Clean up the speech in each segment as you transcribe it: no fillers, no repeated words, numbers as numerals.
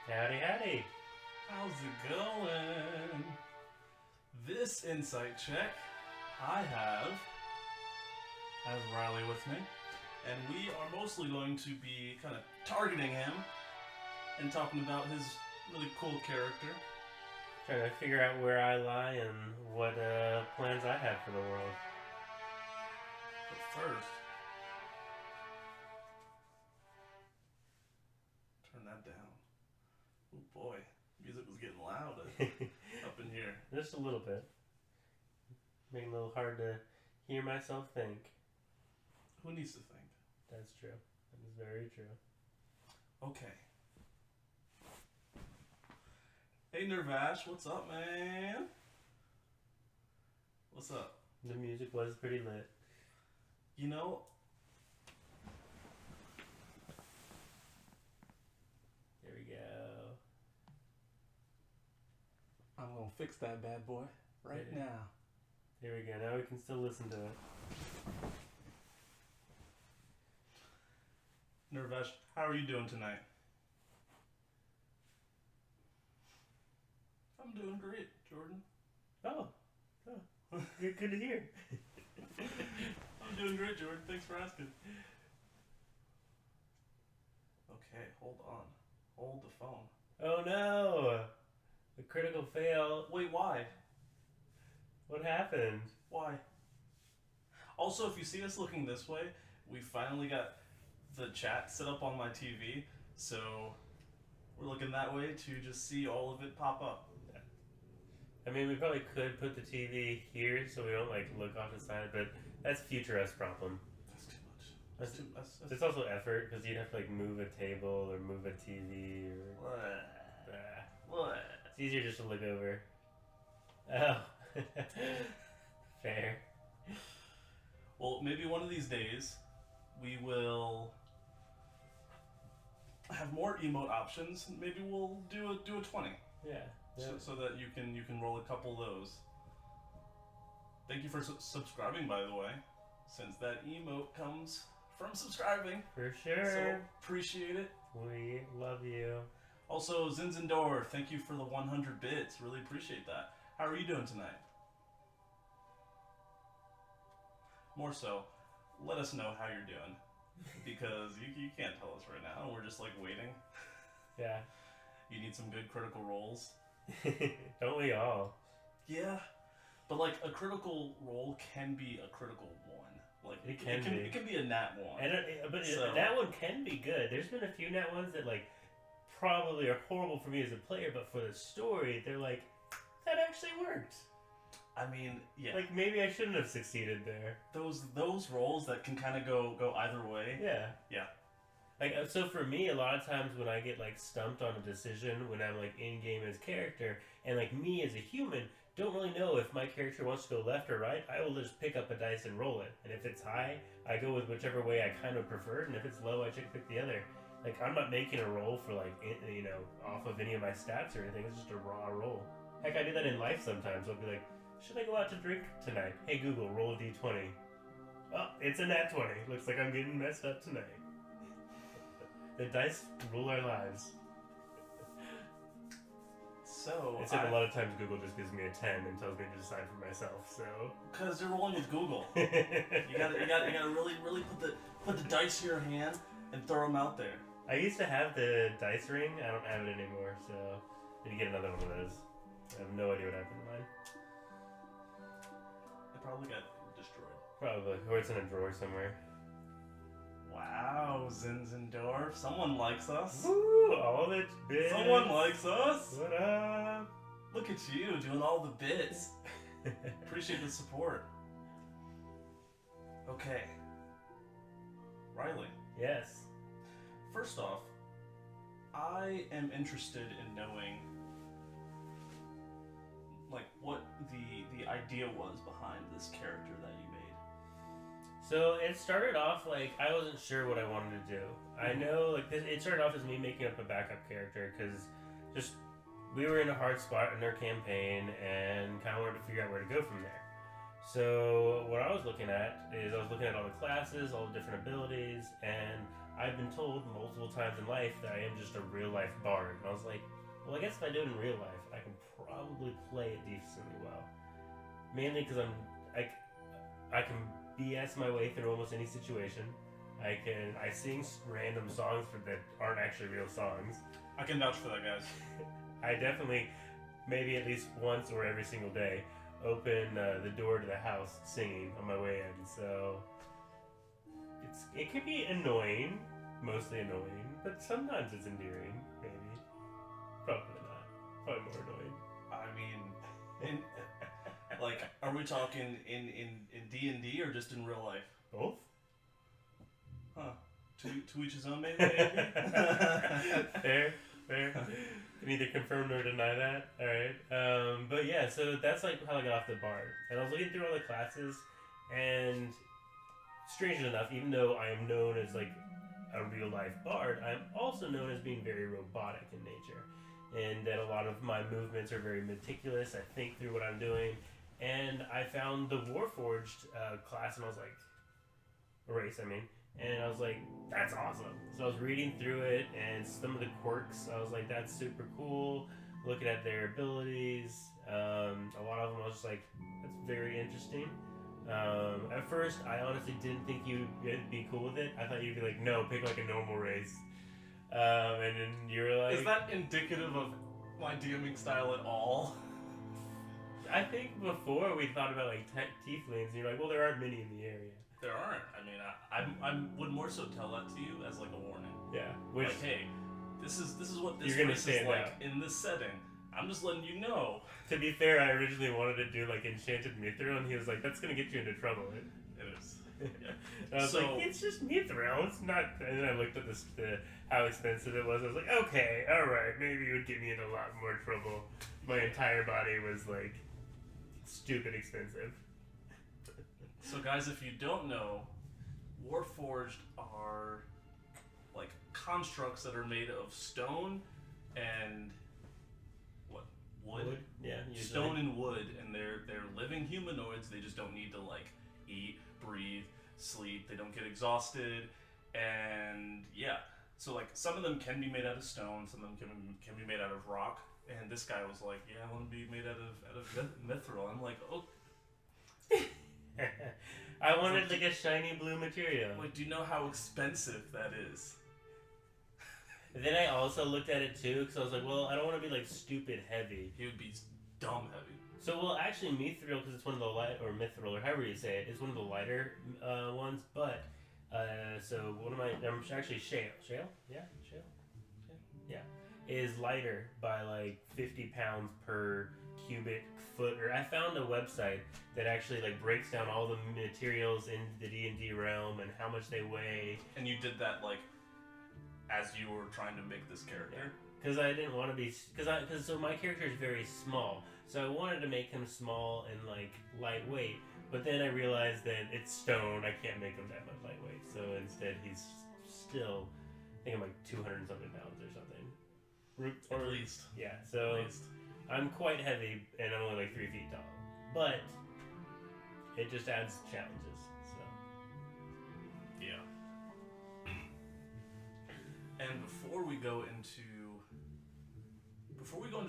Howdy, howdy. How's it going? This insight check, I have Riley with me, and we are mostly going to be kind of targeting him and talking about his really cool character. Trying to figure out where I lie and what plans I have for the world. But first, turn that down. Oh boy, music was getting loud up in here. Just a little bit. Making it a little hard to hear myself think. Who needs to think? That's true. That is very true. Okay. Hey Nervash, what's up, man? What's up? The music was pretty lit. You know, There we go. I'm gonna fix that bad boy right Yeah. now. There we go. Now we can still listen to it. Nervesh, how are you doing tonight? I'm doing great, Jordan. Oh. Good to hear. I'm doing great, Jordan. Thanks for asking. Okay, hold on. Hold the phone. Oh no! A critical fail. Wait, why? What happened? Why? Also, if you see us looking this way, we finally got the chat set up on my TV, so we're looking that way to just see all of it pop up. I mean, we probably could put the TV here so we don't like look off the side, but that's future us problem. That's too much. That's It's also effort because you'd have to like move a table or move a TV or. What? It's easier just to look over. Oh, fair. Well, maybe one of these days we will have more emote options. Maybe we'll do a 20. Yeah. So that you can roll a couple of those. Thank you for subscribing, by the way, since that emote comes from subscribing. For sure. So appreciate it. We love you. Also, Zinzendor, thank you for the 100 bits. Really appreciate that. How are you doing tonight? More so, let us know how you're doing, because you can't tell us right now. We're just like waiting. Yeah. You need some good critical rolls. Don't we all? Yeah, but like a critical roll can be a critical one. Like It can be a nat one. But So- that one can be good. There's been a few nat ones that like probably are horrible for me as a player, but for the story, they're like, that actually worked. I mean, yeah, Like maybe I shouldn't have succeeded there. those rolls that can kind of go either way. Yeah. Yeah. Like so for me, a lot of times when I get like stumped on a decision when I'm like in game as character, and like me as a human don't really know if my character wants to go left or right, I will just pick up a dice and roll it. And if it's high, I go with whichever way I kind of prefer, and if it's low, I pick the other. Like I'm not making a roll for like off of any of my stats or anything. It's just a raw roll. Heck, I do that in life sometimes. I'll be like, should I go out to drink tonight? Hey Google, roll a d20. Oh, it's a nat 20. Looks like I'm getting messed up tonight. The dice rule our lives. So Except a lot of times Google just gives me a 10 and tells me to decide for myself. So because you're rolling with Google, you gotta really put the dice in your hand and throw them out there. I used to have the dice ring. I don't have it anymore, so I need to get another one of those. I have no idea what happened to mine. It probably got destroyed. Probably, or it's in a drawer somewhere. Wow, Zinzendorf, someone likes us. Woo! All the bits. Someone likes us. What up? Look at you doing all the bits. Appreciate the support. Okay, Riley. Yes. First off, I am interested in knowing, like, what the idea was behind this character that you made. So it started off like I wasn't sure what I wanted to do. I know like it started off as me making up a backup character because just we were in a hard spot in our campaign and kind of wanted to figure out where to go from there. So what I was looking at is I was looking at all the classes, all the different abilities, and I've been told multiple times in life that I am just a real life bard. And I was like, well, I guess if I do it in real life, I can probably play it decently well. Mainly because I can BS my way through almost any situation. I sing random songs that aren't actually real songs. I can vouch for that, guys. I definitely, maybe at least once or every single day, open the door to the house singing on my way in. So it can be annoying, mostly annoying, but sometimes it's endearing. Maybe, probably not. Probably more annoying. I mean, like, are we talking in D&D or just in real life? Both. Huh. To each his own, maybe? Fair. Can either confirm or deny that. Alright. But yeah, so that's like how I got off the bard. And I was looking through all the classes, and strangely enough, even though I am known as like a real life bard, I am also known as being very robotic in nature. And that a lot of my movements are very meticulous. I think through what I'm doing. And I found the Warforged class, and I was like, race, I mean. And I was like, that's awesome. So I was reading through it, and some of the quirks, I was like, that's super cool. Looking at their abilities, a lot of them I was just like, that's very interesting. At first, I honestly didn't think you'd be cool with it. I thought you'd be like, no, pick like a normal race. And then you were like... Is that indicative of my DMing style at all? I think before we thought about like tieflings, and you're like, well, there aren't many in the area. There aren't. I mean, I would more so tell that to you as like a warning. Yeah. Which, like, hey, this is what this you're gonna race is like out in this setting. I'm just letting you know. To be fair, I originally wanted to do like Enchanted Mithril, and he was like, that's gonna get you into trouble. It is. Yeah. And I was like, it's just Mithril, it's not. And then I looked at how expensive it was. I was like, okay, alright, maybe it would get me into a lot more trouble. My entire body was like stupid expensive. So guys, if you don't know, Warforged are like constructs that are made of stone and what? Wood? Yeah. Usually. Stone and wood, and they're living humanoids. They just don't need to like eat, breathe, sleep. They don't get exhausted, and yeah. So like some of them can be made out of stone, some of them can be made out of rock. And this guy was like, "Yeah, I want to be made out of mithril." I'm like, "Oh." I wanted like a shiny blue material. Like, do you know how expensive that is? Then I also looked at it too, because I was like, well, I don't want to be like stupid heavy. He would be dumb heavy. So, well, actually, mithril, because it's one of the light, or mithril, or however you say it, it's one of the lighter ones. But so one of my, actually shale, yeah, is lighter by like 50 pounds per cubic foot. Or I found a website that actually like breaks down all the materials in the D&D realm and how much they weigh. And you did that like as you were trying to make this character. Because I didn't want to be, because so my character is very small, so I wanted to make him small and like lightweight. But then I realized that it's stone. I can't make him that much lightweight. So instead, he's still, I think I'm like 200 and something pounds or something. At least. Yeah. So I'm quite heavy, and I'm only like 3 feet tall. But it just adds challenges. So yeah. And before we go into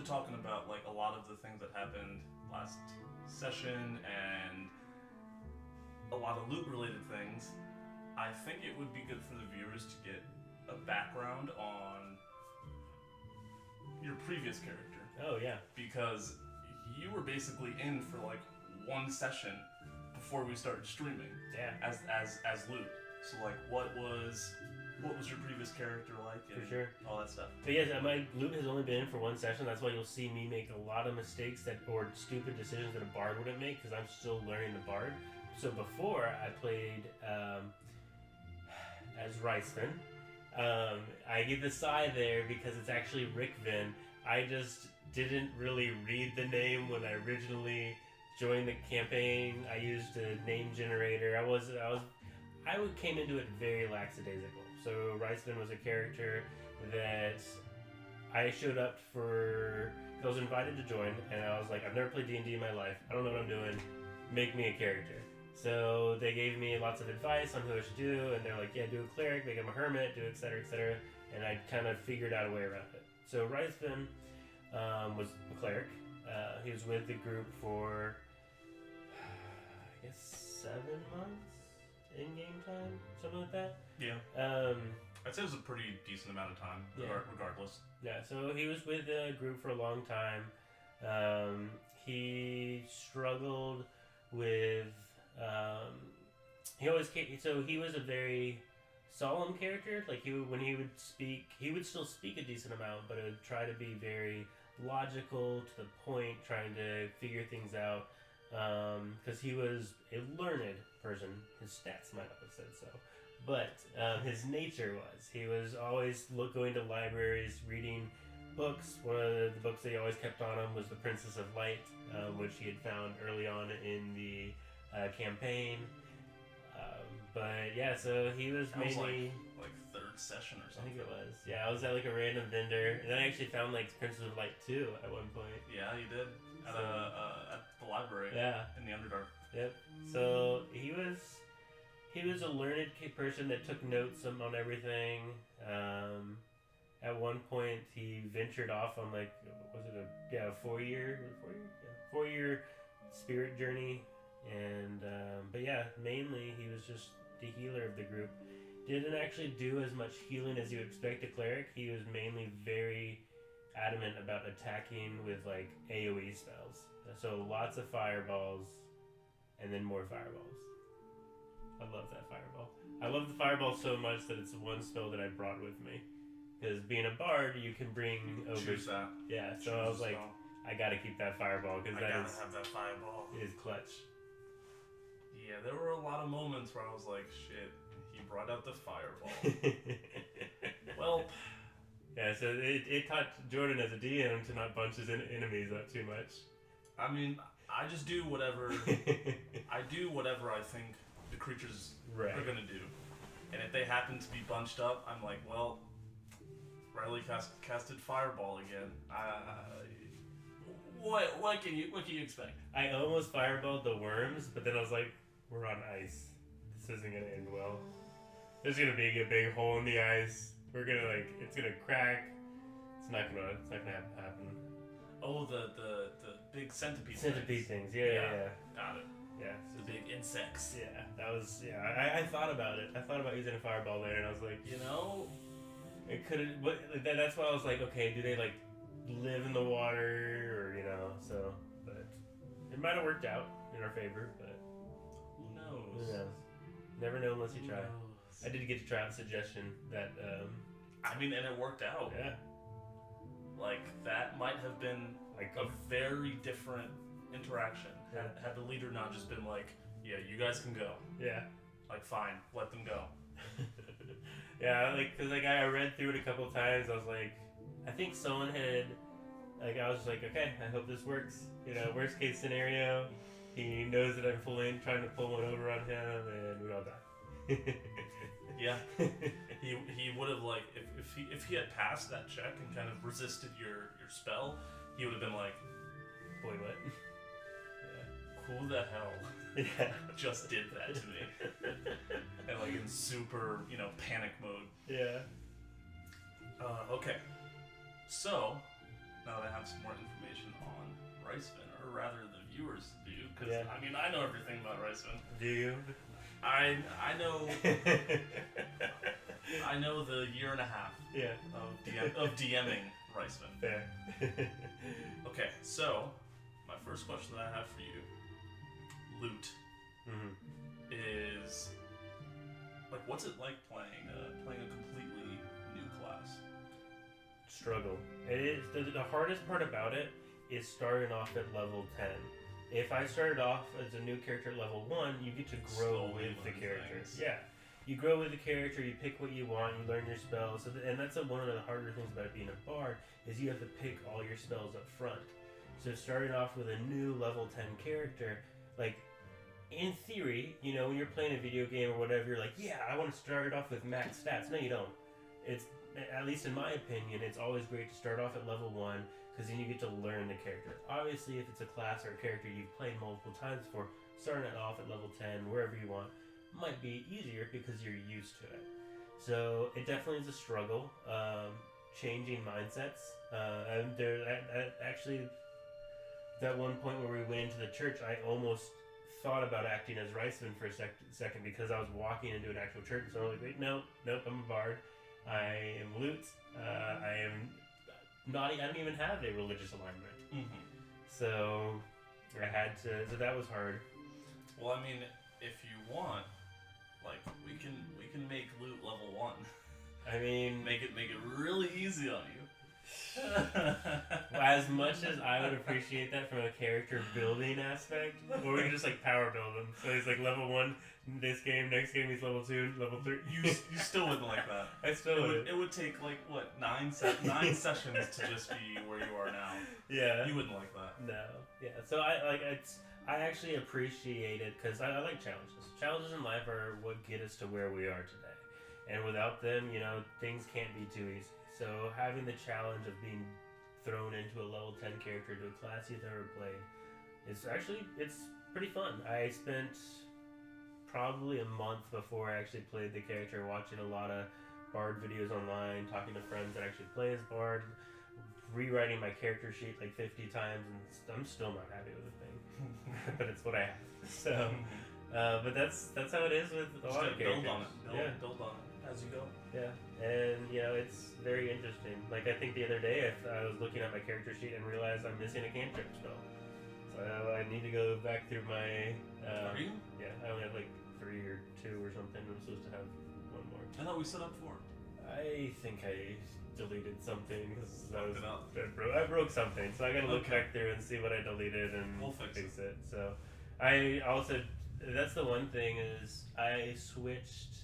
talking about like a lot of the things that happened last session and a lot of loot related things, I think it would be good for the viewers to get a background on your previous character. Oh yeah. Because you were basically in for like one session before we started streaming. Yeah. As loot. So like what was your previous character like? And for sure. All that stuff. But yes, my loot has only been in for one session. That's why you'll see me make a lot of mistakes or stupid decisions that a bard wouldn't make, because I'm still learning the bard. So before I played as Ricevin. I give the sigh there because it's actually Rickvin. I just didn't really read the name when I originally joined the campaign. I used a name generator. I came into it very lackadaisical. So Ricevin was a character that I showed up for. I was invited to join, and I was like, I've never played D&D in my life. I don't know what I'm doing. Make me a character. So they gave me lots of advice on who I should do, and they're like, yeah, do a cleric, make him a hermit, do etc. etc. And I kind of figured out a way around it. So Reisman was a cleric. He was with the group for, I guess, 7 months in-game time, something like that. Yeah. I'd say it was a pretty decent amount of time, regardless. Yeah, so he was with the group for a long time. He struggled with. He always so he was a very solemn character. Like when he would speak, he would still speak a decent amount, but it would try to be very logical, to the point, trying to figure things out. Because he was a learned person. His stats might not have said so. But his nature was. He was always going to libraries, reading books. One of the books that he always kept on him was The Princess of Light, which he had found early on in the campaign. But yeah, so he was that mainly... was like third session or I something. think it was. Yeah, I was at like a random vendor. And then I actually found like Princess of Light 2 at one point. Yeah, you did. At the library. Yeah. In the Underdark. Yep. So he was a learned person that took notes on everything. At one point, he ventured off on like, was it a 4-year spirit journey, and but yeah, mainly he was just the healer of the group. Didn't actually do as much healing as you would expect a cleric. He was mainly very adamant about attacking with like AoE spells. So lots of fireballs, and then more fireballs. I love that fireball. I love the fireball so much that it's the one spell that I brought with me. Because being a bard, you can bring over... Choose that. Yeah, so I was like, I gotta keep that fireball, because I gotta have that fireball. It is clutch. Yeah, there were a lot of moments where I was like, shit, he brought out the fireball. Well... Yeah, so it taught Jordan as a DM to not bunch his enemies up too much. I mean, I just do whatever... I do whatever I think the creatures are gonna do. And if they happen to be bunched up, I'm like, well... Riley casted fireball again. What can you expect? I almost fireballed the worms, but then I was like, we're on ice. This isn't gonna end well. There's gonna be a big hole in the ice. We're gonna it's gonna crack. It's not gonna happen. Oh, the big centipede. Centipede things. Yeah. Got it. Yeah. So the big insects. Yeah, that was I thought about it. I thought about using a fireball there, and I was like, it couldn't. But that's why I was like, okay, do they like live in the water, or So, but it might have worked out in our favor. But who knows? Who knows? Never know unless you try. I did get to try out the suggestion that. I mean, and it worked out. Yeah. Like that might have been like a very different interaction had the leader not just been like, yeah, you guys can go. Yeah. Like, fine, let them go. Yeah, because I read through it a couple times. I was like, I think someone had, I was like, okay, I hope this works. Worst case scenario, he knows that I'm trying to pull one over on him, and we all die. Yeah, he would have if he had passed that check and kind of resisted your spell, he would have been like, boy, what? Yeah. Who the hell? Yeah. Just did that to me. And in super, panic mode. Yeah. Okay. So, now that I have some more information on Reisman, or rather the viewers do, because, I mean, I know everything about Reisman. Do you? I know... I know the year and a half of DMing Reisman. Fair. Okay, so, my first question that I have for you, loot, is what's it like playing a completely new class? Struggle. It is the hardest part about it is starting off at level 10. If I started off as a new character at level 1, you get to grow with the character. Things. Yeah. You grow with the character, you pick what you want, you learn your spells, and that's one of the harder things about being a bard, is you have to pick all your spells up front. So starting off with a new level 10 character, in theory, when you're playing a video game or whatever, you're like, yeah, I want to start off with max stats. No, you don't. It's, at least in my opinion, it's always great to start off at level 1, because then you get to learn the character. Obviously, if it's a class or a character you've played multiple times before, starting it off at level 10, wherever you want, might be easier because you're used to it. So it definitely is a struggle, changing mindsets. And actually, that one point where we went into the church, I almost thought about acting as Reisman for a second because I was walking into an actual church. So I was like, wait, nope, I'm a bard. I am Lute. I am not. I don't even have a religious alignment. Mm-hmm. So I had to. So that was hard. Well, I mean, if you want, like, we can make Loot level 1. I mean, make it really easy on you. As much as I would appreciate that from a character building aspect, or we can just like power build him. So he's like level 1 this game, next game he's level 2, level 3. You still wouldn't like that. I still would. It would take like what 9 sessions to just be where you are now. Yeah. You wouldn't like that. No. Yeah. So I actually appreciate it because I like challenges. Challenges in life are what get us to where we are today, and without them, things can't be too easy. So having the challenge of being thrown into a level 10 character to a class you've never played it's pretty fun. I spent probably a month before I actually played the character watching a lot of Bard videos online, talking to friends that actually play as Bard, rewriting my character sheet like 50 times, and I'm still not happy with the thing. But it's what I have. So, but that's how it is with a lot of characters. Build on it as you go. Yeah, and it's very interesting. Like I think the other day I was looking at my character sheet and realized I'm missing a cantrip spell. So I need to go back through my. Are you? Yeah, I only have like 3 or 2 or something. I'm supposed to have 1 more. I thought we set up 4. I think I deleted something because I broke something. So I gotta look back through and see what I deleted and we'll fix it. So I also that's the one thing is I switched.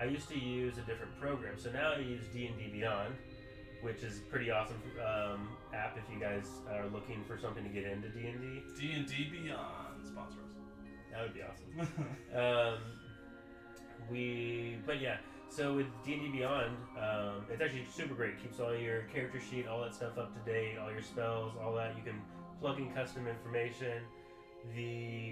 I used to use a different program, so now I use D&D Beyond, which is a pretty awesome app if you guys are looking for something to get into D&D. D&D Beyond, sponsor us. That would be awesome. So with D&D Beyond, it's actually super great. It keeps all your character sheet, all that stuff up to date, all your spells, all that. You can plug in custom information.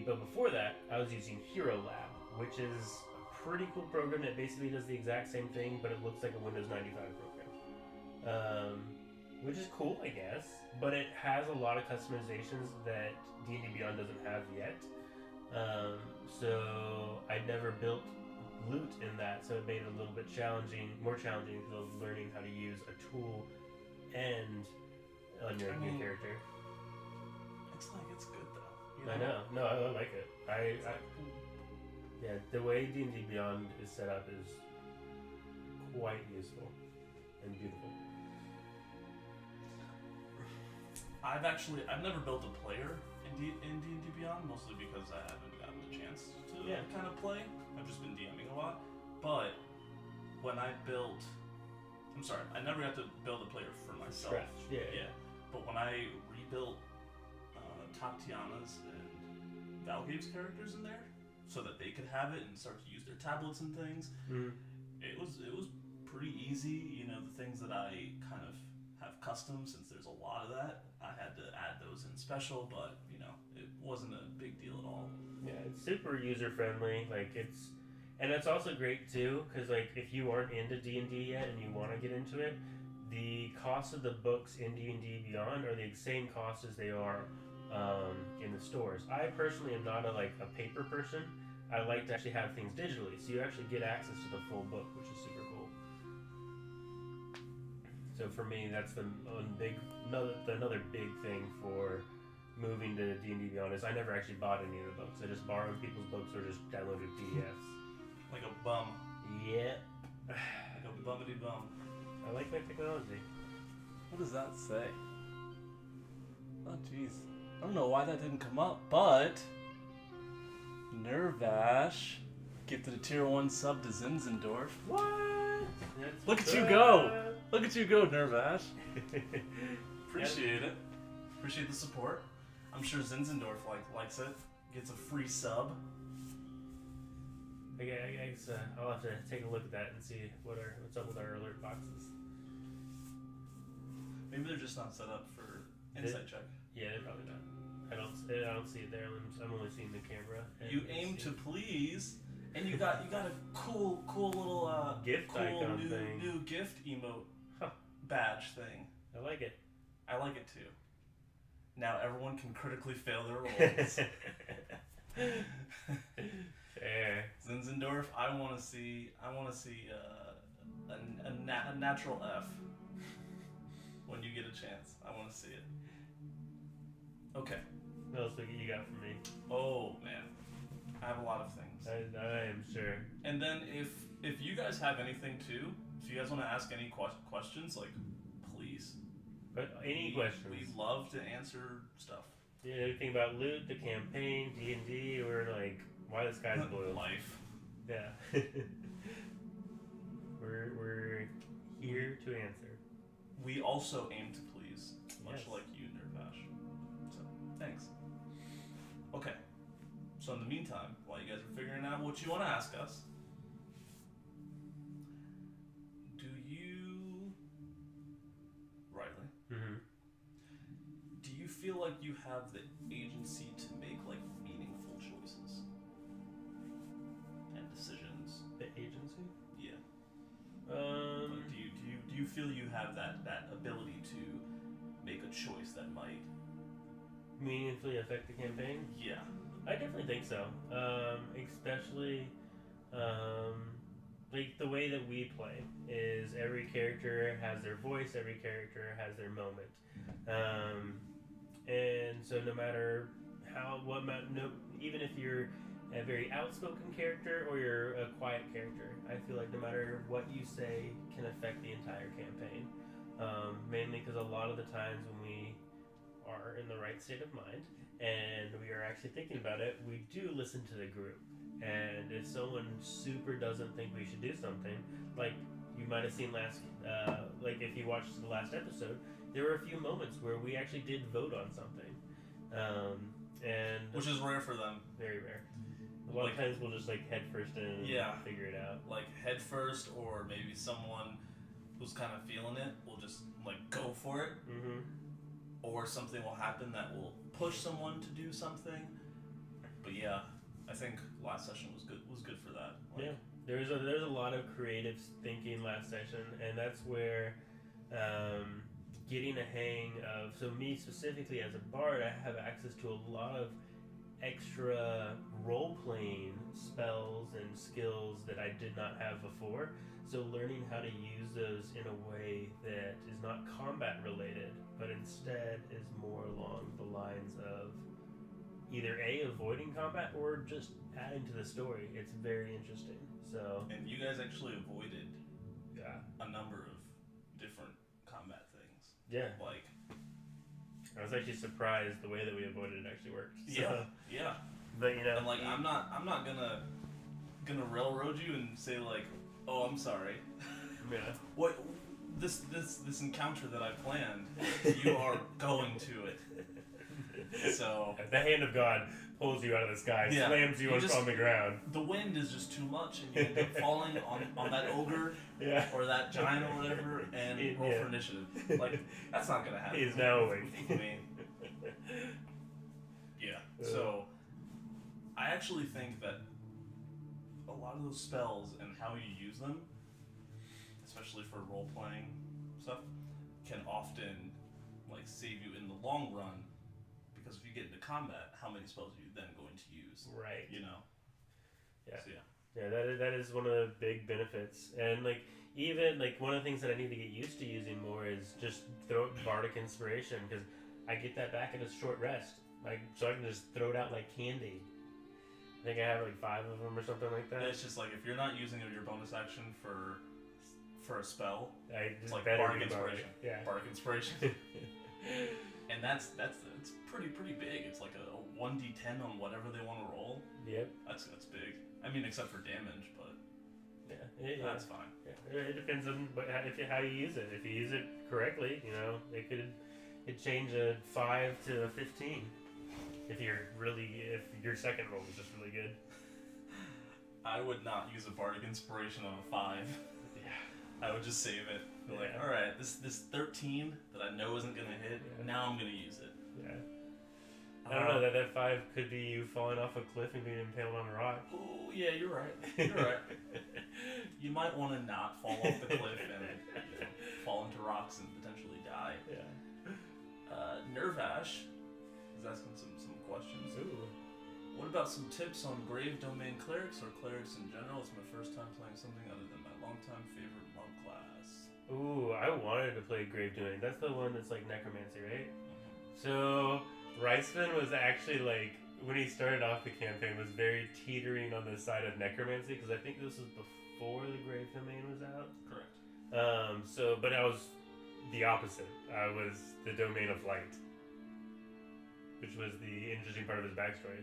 But before that, I was using Hero Lab, which is pretty cool program that basically does the exact same thing, but it looks like a Windows 95 program, which is cool, I guess. But it has a lot of customizations that D&D Beyond doesn't have yet. So I never built loot in that, so it made it a little bit more challenging because I was learning how to use a tool and on your new character. It's good though. I know. No, I like it. Yeah, the way D&D Beyond is set up is quite useful and beautiful. I've never built a player in D&D Beyond, mostly because I haven't gotten the chance to kind of play. I've just been DMing a lot. But when I never got to build a player for myself. Scratch. Yeah. But when I rebuilt Tatiana's and Valgabe's characters in there, so that they could have it and start to use their tablets and things. Mm-hmm. It was pretty easy. The things that I kind of have custom, since there's a lot of that, I had to add those in special, but it wasn't a big deal at all. Yeah, it's super user friendly. And that's also great too, because if you aren't into D&D yet and you want to get into it, the cost of the books in D&D Beyond are the same cost as they are in the stores. I personally am not a paper person. I like to actually have things digitally, so you actually get access to the full book, which is super cool. So for me, that's another big thing for moving to D&D Beyond is I never actually bought any of the books. I just borrowed people's books or just downloaded PDFs. Like a bum. Yep. Like a bummity bum. I like my technology. What does that say? Oh jeez. I don't know why that didn't come up, but Nervash gifted a tier 1 sub to Zinzendorf. What? Look at you go! Look at you go, Nervash. Appreciate it. Appreciate the support. I'm sure Zinzendorf likes it. Gets a free sub. Okay, I guess I'll have to take a look at that and see what's up with our alert boxes. Maybe they're just not set up for insight check. Yeah, they're probably not. I don't see it there. I'm only seeing the camera. And You aim to please, and you got a cool little gift cool icon new thing. new gift emote Huh. badge thing. I like it. I like it too. Now everyone can critically fail their roles. Fair. Zinzendorf, I want to see a natural F when you get a chance. I want to see it. Okay. What else you got for me? Oh man, I have a lot of things. I am sure. And then if you guys have anything too, if you guys want to ask any questions, like please. But any questions? We love to answer stuff. Yeah, anything about loot, the campaign, D&D, or like why the sky's blue? Life. Yeah. we're here to answer. We also aim to please, much Yes. like you, Nirvash. So, thanks. Okay. So in the meantime, while you guys are figuring out what you want to ask us, Riley, do you feel like you have the agency to make like meaningful choices and decisions? The agency? Yeah. Like, do you feel you have that ability to make a choice that might Meaningfully affect the campaign? Yeah. I definitely think so. Especially, like the way that we play is every character has their voice, every character has their moment, and so no matter even if you're a very outspoken character or you're a quiet character, I feel like no matter what you say can affect the entire campaign. Mainly because a lot of the times when we are in the right state of mind and we are actually thinking about it, we do listen to the group. And if someone super doesn't think we should do something, like you might have seen like if you watched the last episode, there were a few moments where we actually did vote on something, and which is rare for them. Very rare. A lot of times we'll just like head first in and figure it out. Like head first, or maybe someone who's kind of feeling it will just like go for it, or something will happen that will push someone to do something. But yeah, I think last session was good for that. Like, there's a lot of creative thinking last session, and that's where getting a hang of. So me specifically as a bard, I have access to a lot of extra role-playing spells and skills that I did not have before. So learning how to use those in a way that is not combat related, but instead is more along the lines of either avoiding combat or just adding to the story. It's very interesting. So and you guys actually avoided a number of different combat things. Yeah. Like I was actually surprised the way that we avoided it actually worked. So, yeah. But you know, and like I'm not gonna railroad you and say like, oh, I'm sorry. Yeah. What this encounter that I planned, you are going to it. So the hand of God pulls you out of the sky, slams you on the ground. The wind is just too much, and you end up falling on that ogre or that giant or whatever, and roll for initiative. Like that's not gonna happen. He's now awake. I mean, yeah. So I actually think that a lot of those spells and how you use them, especially for role playing stuff, can often like save you in the long run. Because if you get into combat, how many spells are you then going to use? Right. You know. Yeah. So, Yeah, that is one of the big benefits. And like even like one of the things that I need to get used to using more is just throw bardic inspiration, because I get that back in a short rest. Like so I can just throw it out like candy. I think I have like 5 of them or something like that. It's just like if you're not using your bonus action for a spell, it's like better bardic inspiration. Yeah. Bardic inspiration. And that's it's pretty big. It's like a 1d10 on whatever they want to roll. Yep. That's big. I mean, except for damage, but that's fine. Yeah. It depends on how you use it. If you use it correctly, you know, it change a 5 to a 15. If your second roll is just really good. I would not use a bardic inspiration on a 5. Yeah. I would just save it. Like, all right, this 13 that I know isn't gonna hit. Now I'm gonna use it. Yeah. I don't know, that 5 could be you falling off a cliff and being impaled on a rock. Oh, yeah, you're right. You're right. You might want to not fall off the cliff and fall into rocks and potentially die. Yeah. Nervash is asking some questions. Ooh. What about some tips on Grave Domain Clerics or Clerics in general? It's my first time playing something other than my longtime favorite monk class. Ooh, I wanted to play Grave Domain. That's the one that's like Necromancy, right? So, Reisman was actually like, when he started off the campaign, was very teetering on the side of Necromancy, because I think this was before the Grave Domain was out. Correct. But I was the opposite. I was the Domain of Light, which was the interesting part of his backstory.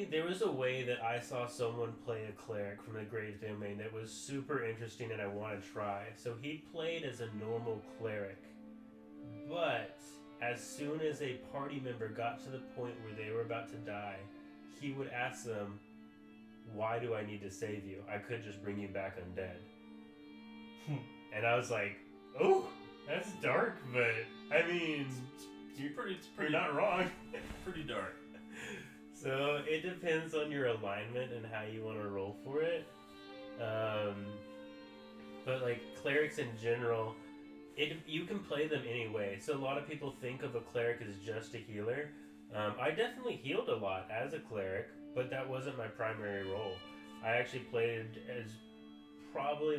There was a way that I saw someone play a cleric from the Grave Domain that was super interesting and I want to try. So he played as a normal cleric, but as soon as a party member got to the point where they were about to die, he would ask them, "Why do I need to save you? I could just bring you back undead." And I was like, "Oh, that's dark, but I mean, you're not wrong." Pretty dark. So it depends on your alignment and how you want to roll for it. But like clerics in general, you can play them anyway. So a lot of people think of a cleric as just a healer. I definitely healed a lot as a cleric, but that wasn't my primary role. I actually played as probably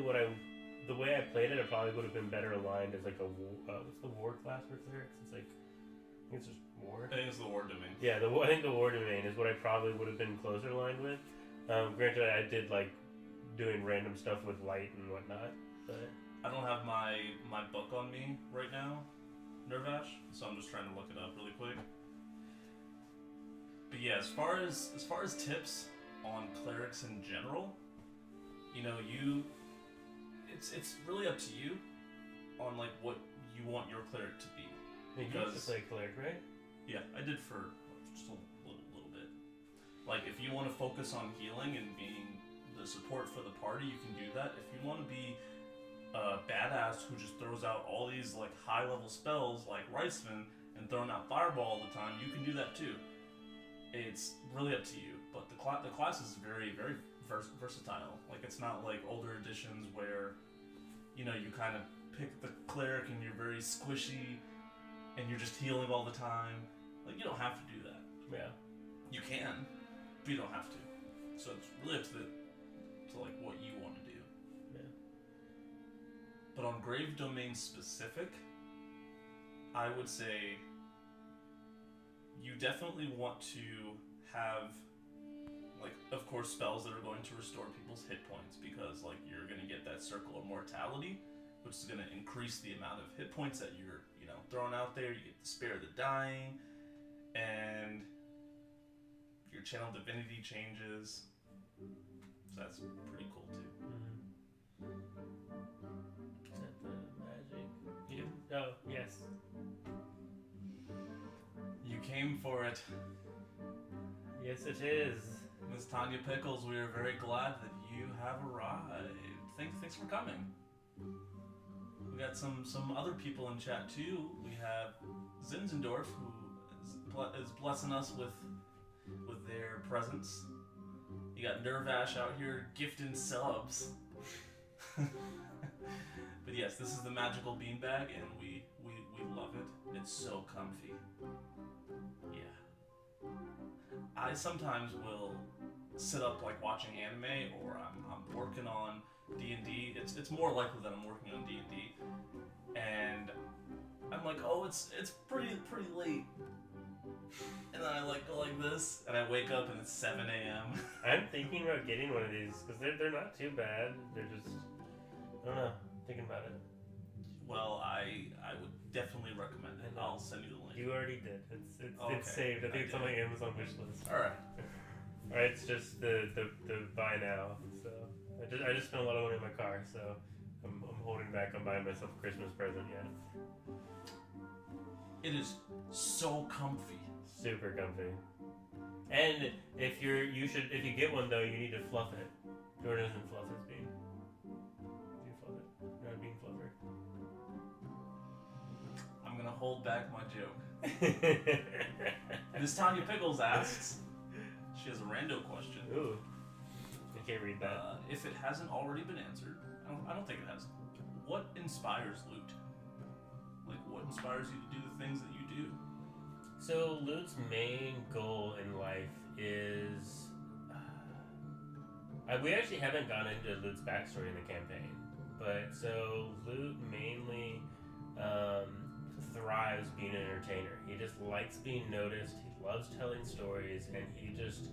the way I played it, I probably would have been better aligned as like what's the war class for clerics? It's like, I think it's just war. I think it's the War Domain. Yeah, I think the War Domain is what I probably would have been closer aligned with. Granted, I did like doing random stuff with light and whatnot, but I don't have my book on me right now, Nervash, so I'm just trying to look it up really quick. But yeah, as far as tips on clerics in general, you know, it's really up to you on like what you want your cleric to be. you used to play cleric, right? Yeah, I did for just a little bit. Like, if you want to focus on healing and being the support for the party, you can do that. If you want to be a badass who just throws out all these like high-level spells like Reisman and throwing out Fireball all the time, you can do that too. It's really up to you. But the class is very, very versatile. Like, it's not like older editions where, you know, you kind of pick the cleric and you're very squishy and you're just healing all the time. Like, you don't have to do that. Yeah. You can, but you don't have to. So it's really up to like what you want to do. Yeah. But on Grave Domain specific, I would say you definitely want to have, like, of course, spells that are going to restore people's hit points, because like you're going to get that Circle of Mortality, which is going to increase the amount of hit points that you're, you know, throwing out there. You get the Spare the Dying, and your Channel Divinity changes. So that's pretty cool too. Mm-hmm. Is that the magic? You? Oh, yes. You came for it. Yes, it is. Miss Tanya Pickles, we are very glad that you have arrived. Thanks for coming. We got some other people in chat too. We have Zinzendorf, who is blessing us with their presence. You got Nervash out here gifting subs. But yes, this is the magical beanbag, and we love it. It's so comfy. Yeah. I sometimes will sit up like watching anime, or I'm working on D&D. It's more likely that I'm working on D&D, and I'm like, oh, it's pretty late, and then I like go like this, and I wake up and it's 7 a.m. I'm thinking about getting one of these because they're not too bad. They're just, I don't know, thinking about it. Well, I would definitely recommend it. I'll send you the link. You already did. It's Okay. saved. I think it's on my Amazon wish list. All right. All right, it's just the buy now. So I just spent a lot of money on my car, so I'm holding back on buying myself a Christmas present yet. It is so comfy. Super comfy. And if you get one though, you need to fluff it. Jordan doesn't fluff his bean. You fluff it. You're not a bean fluffer. I'm hold back my joke. Miss Tanya Pickles asks, she has a rando question. Ooh. I can't read that. If it hasn't already been answered, I don't think it has. What inspires Loot? Like, what inspires you to do the things that you do? So Lute's main goal in life is... we actually haven't gone into Lute's backstory in the campaign. But so Lute mainly thrives being an entertainer. He just likes being noticed. He loves telling stories, and he just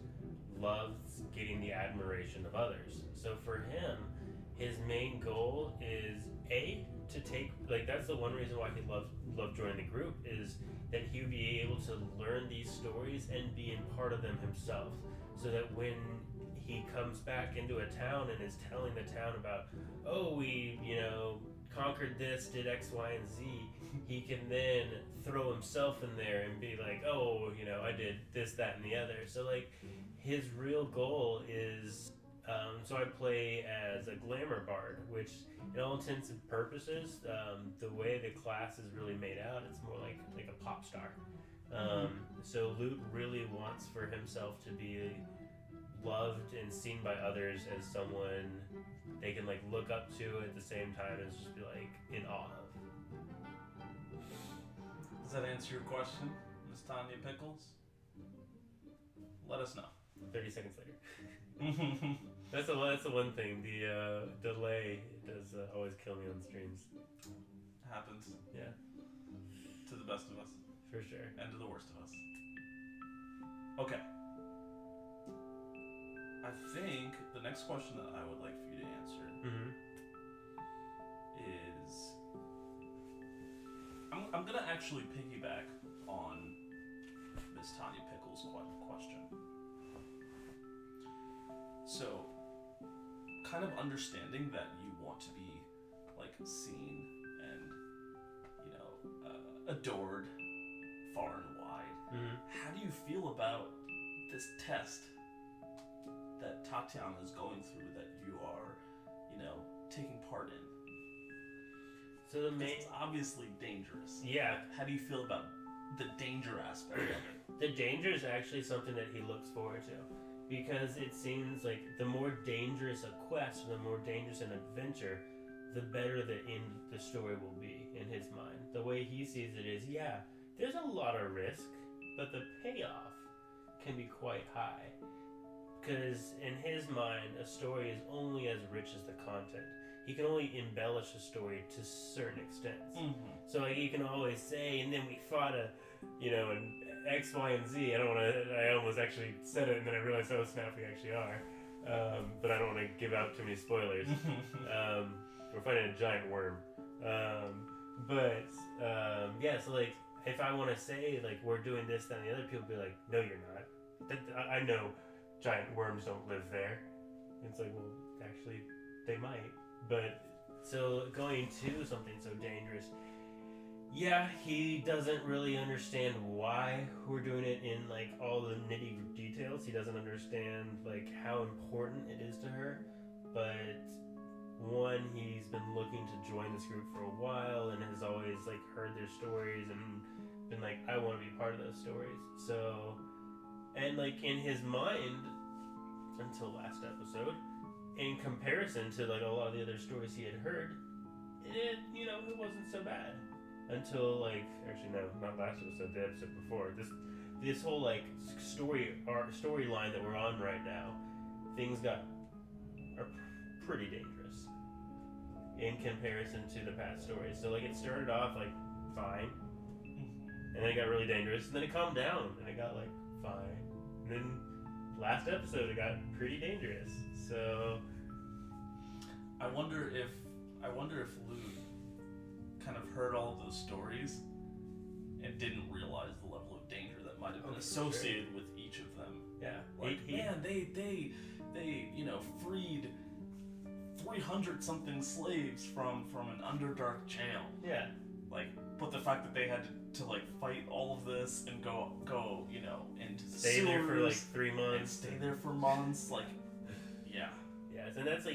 loves getting the admiration of others. So for him, his main goal is to take, like, that's the one reason why he loved joining the group, is that he would be able to learn these stories and be in part of them himself, so that when he comes back into a town and is telling the town about, oh, we, conquered this, did X, Y, and Z, he can then throw himself in there and be like, oh, I did this, that, and the other. So, like, his real goal is, so I play as a glamour bard, which, in all intents and purposes, the way the class is really made out, it's more like a pop star. So Lute really wants for himself to be loved and seen by others as someone they can, like, look up to at the same time as just be, like, in awe of. Does that answer your question, Miss Tanya Pickles? Let us know. 30 seconds later. That's the one thing. The delay does always kill me on streams. Happens. Yeah. To the best of us. For sure. And to the worst of us. Okay. I think the next question that I would like for you to answer is... I'm going to actually piggyback on Miss Tanya Pickles' question. So, kind of understanding that you want to be, like, seen and, adored far and wide. How do you feel about this test that Tatiana is going through that you are, taking part in? So it's obviously dangerous. Yeah. How do you feel about the danger aspect of it? The danger is actually something that he looks forward to, because it seems like the more dangerous a quest, the more dangerous an adventure, the better the end the story will be in his mind. The way he sees it is, yeah, there's a lot of risk, but the payoff can be quite high. Because in his mind, a story is only as rich as the content. He can only embellish a story to certain extents. So, like, you can always say, and then we fought an X, Y, and Z. I almost actually said it, and then I realized how snap we actually are. But I don't want to give out too many spoilers. We're fighting a giant worm. Yeah, so, like, if I want to say, like, we're doing this, then the other people will be like, no, you're not. I know giant worms don't live there. It's like, well, actually, they might. But, so going to something so dangerous, yeah, he doesn't really understand why we're doing it in, like, all the nitty details. He doesn't understand, like, how important it is to her. But, one, he's been looking to join this group for a while and has always, like, heard their stories and been like, I want to be part of those stories. So, and, like, in his mind, until last episode, in comparison to, like, a lot of the other stories he had heard, it wasn't so bad. Until, like, actually no, not last episode, the episode before. This whole, like, storyline that we're on right now, things are pretty dangerous in comparison to the past stories. So, like, it started off, like, fine, and then it got really dangerous, and then it calmed down, and it got, like, fine, and then last episode it got pretty dangerous. So I wonder if Lou kind of heard all of those stories and didn't realize the level of danger that might have been associated with each of them. Yeah, like, man, they freed 300 something slaves from an Underdark jail. Yeah, like, but the fact that they had to like fight all of this and go into the stay sewers there for like 3 months and stay there for months, like, yeah. Yes, and that's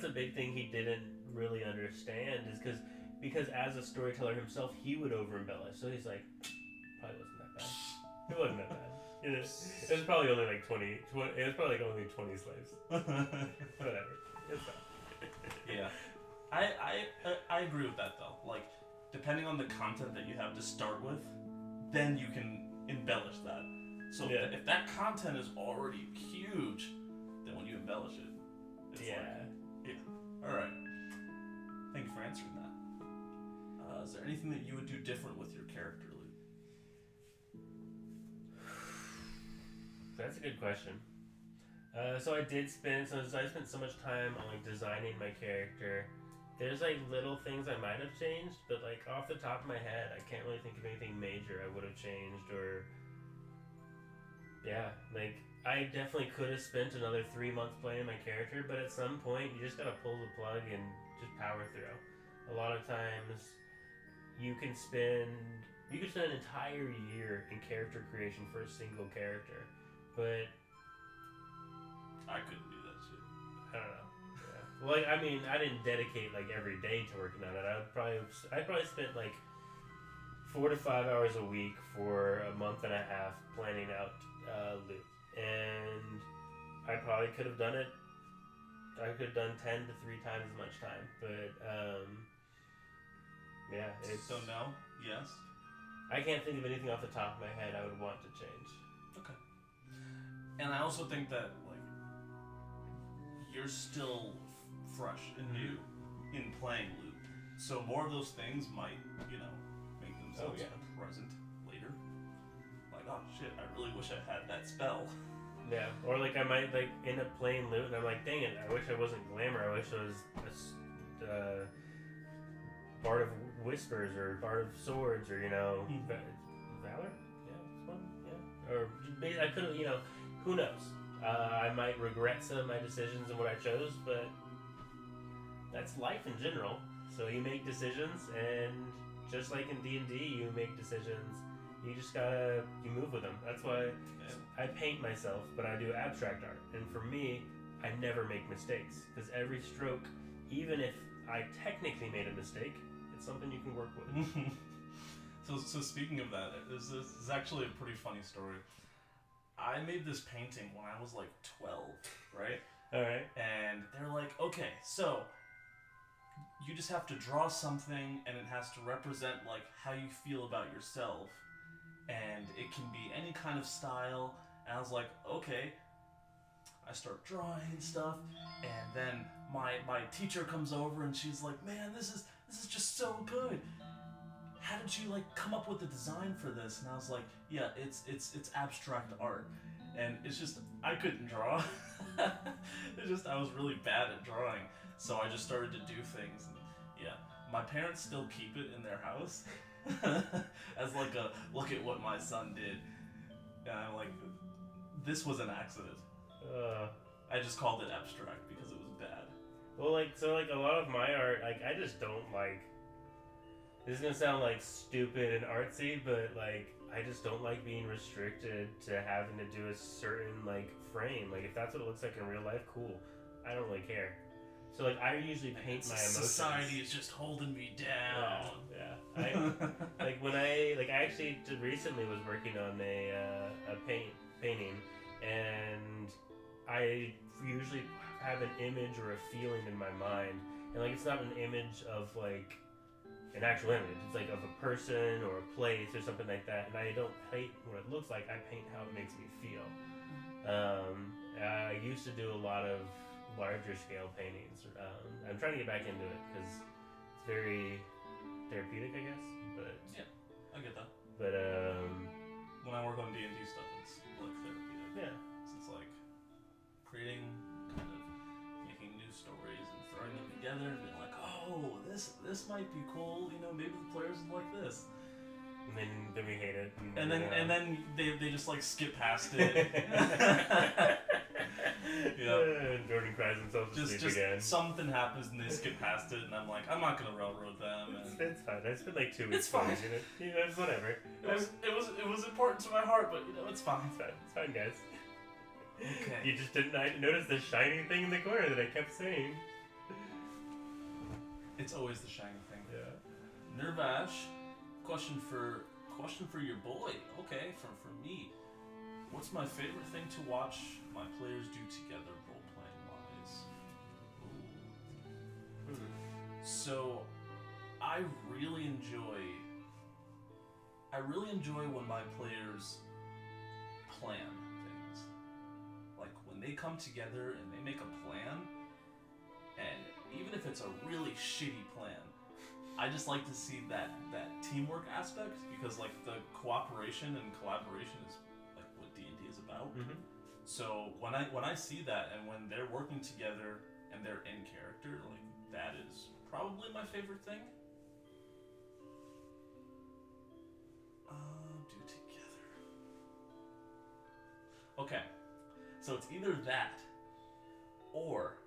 a big thing he didn't really understand, is because because as a storyteller himself, he would over embellish. So he's like, probably wasn't that bad. It wasn't that bad. It was probably only like 20. It was probably like only 20 slaves. Whatever. It's fine. Yeah, I agree with that though. Like, depending on the content that you have to start with, then you can embellish that. So if that content is already huge, then when you embellish it, it's all right. Thank you for answering that. Is there anything that you would do different with your character, Luke? That's a good question. So I spent so much time on like designing my character. There's like little things I might have changed, but like off the top of my head, I can't really think of anything major I would have changed. Or like I definitely could have spent another 3 months playing my character, but at some point you just gotta pull the plug and just power through. A lot of times you can spend an entire year in character creation for a single character, but I couldn't do that shit. I don't know. Yeah. Well, like, I mean, I didn't dedicate like every day to working on it. I probably spent like 4 to 5 hours a week for a month and a half planning out loot, and I probably could have done it. I could have done 10 to 3 times as much time, but So no, yes. I can't think of anything off the top of my head I would want to change. Okay. And I also think that like you're still fresh and new in playing loot, so more of those things might, make themselves present later. Like, oh shit, I really wish I had that spell. Yeah, or like I might like end up playing loot and I'm like, dang it, I wish I wasn't Glamour. I wish I was a Bard of Whispers or Bard of Swords or Valor. Yeah, it's fun. Yeah, or I could have. Who knows? I might regret some of my decisions and what I chose, but that's life in general. So you make decisions, and just like in D&D, you make decisions. You just you move with them. That's why I paint myself, but I do abstract art. And for me, I never make mistakes. Because every stroke, even if I technically made a mistake, it's something you can work with. So speaking of that, this is actually a pretty funny story. I made this painting when I was like 12, right? Alright. And they're like, okay, so you just have to draw something and it has to represent like how you feel about yourself. And it can be any kind of style. And I was like, okay. I start drawing and stuff, and then my teacher comes over and she's like, man, this is just so good. How did you like come up with the design for this? And I was like, yeah, it's abstract art. And it's just I couldn't draw. It's just I was really bad at drawing. So I just started to do things, and yeah. My parents still keep it in their house. As like a look at what my son did. And I'm like, this was an accident. I just called it abstract because it was bad. Well, like a lot of my art, like I just don't like. This is gonna sound like stupid and artsy, but like I just don't like being restricted to having to do a certain like frame. Like if that's what it looks like in real life, cool. I don't really care. So like I usually paint my emotions. Society is just holding me down. Yeah. I actually recently was working on a painting, and I usually have an image or a feeling in my mind, and like it's not an image of like an actual image. It's like of a person or a place or something like that, and I don't paint what it looks like. I paint how it makes me feel. I used to do a lot of larger scale paintings. I'm trying to get back into it because it's very therapeutic, I guess. But yeah, I get that. But when I work on D&D stuff, it's like therapeutic. Yeah. So it's like creating, kind of making new stories and throwing them together and being like, oh, this might be cool. Maybe the players would like this. And then we hate it. And then they just like skip past it. And Jordan cries himself to sleep again. Something happens and they skip past it, and I'm like, I'm not gonna railroad them. It's fine. I spent like 2 weeks. It's fine. It's whatever. It was important to my heart, but it's fine. It's fine. It's fine, guys. Okay. You just didn't notice the shiny thing in the corner that I kept saying. It's always the shiny thing. Yeah. Nervash, question for your boy. Okay, for me, what's my favorite thing to watch my players do together, role playing wise? Ooh. So, I really enjoy when my players plan things. Like when they come together and they make a plan, and even if it's a really shitty plan, I just like to see that teamwork aspect, because like the cooperation and collaboration is like what D&D is about. Mm-hmm. So when I see that, and when they're working together and they're in character, like that is probably my favorite thing. Do together. Okay, so it's either that, or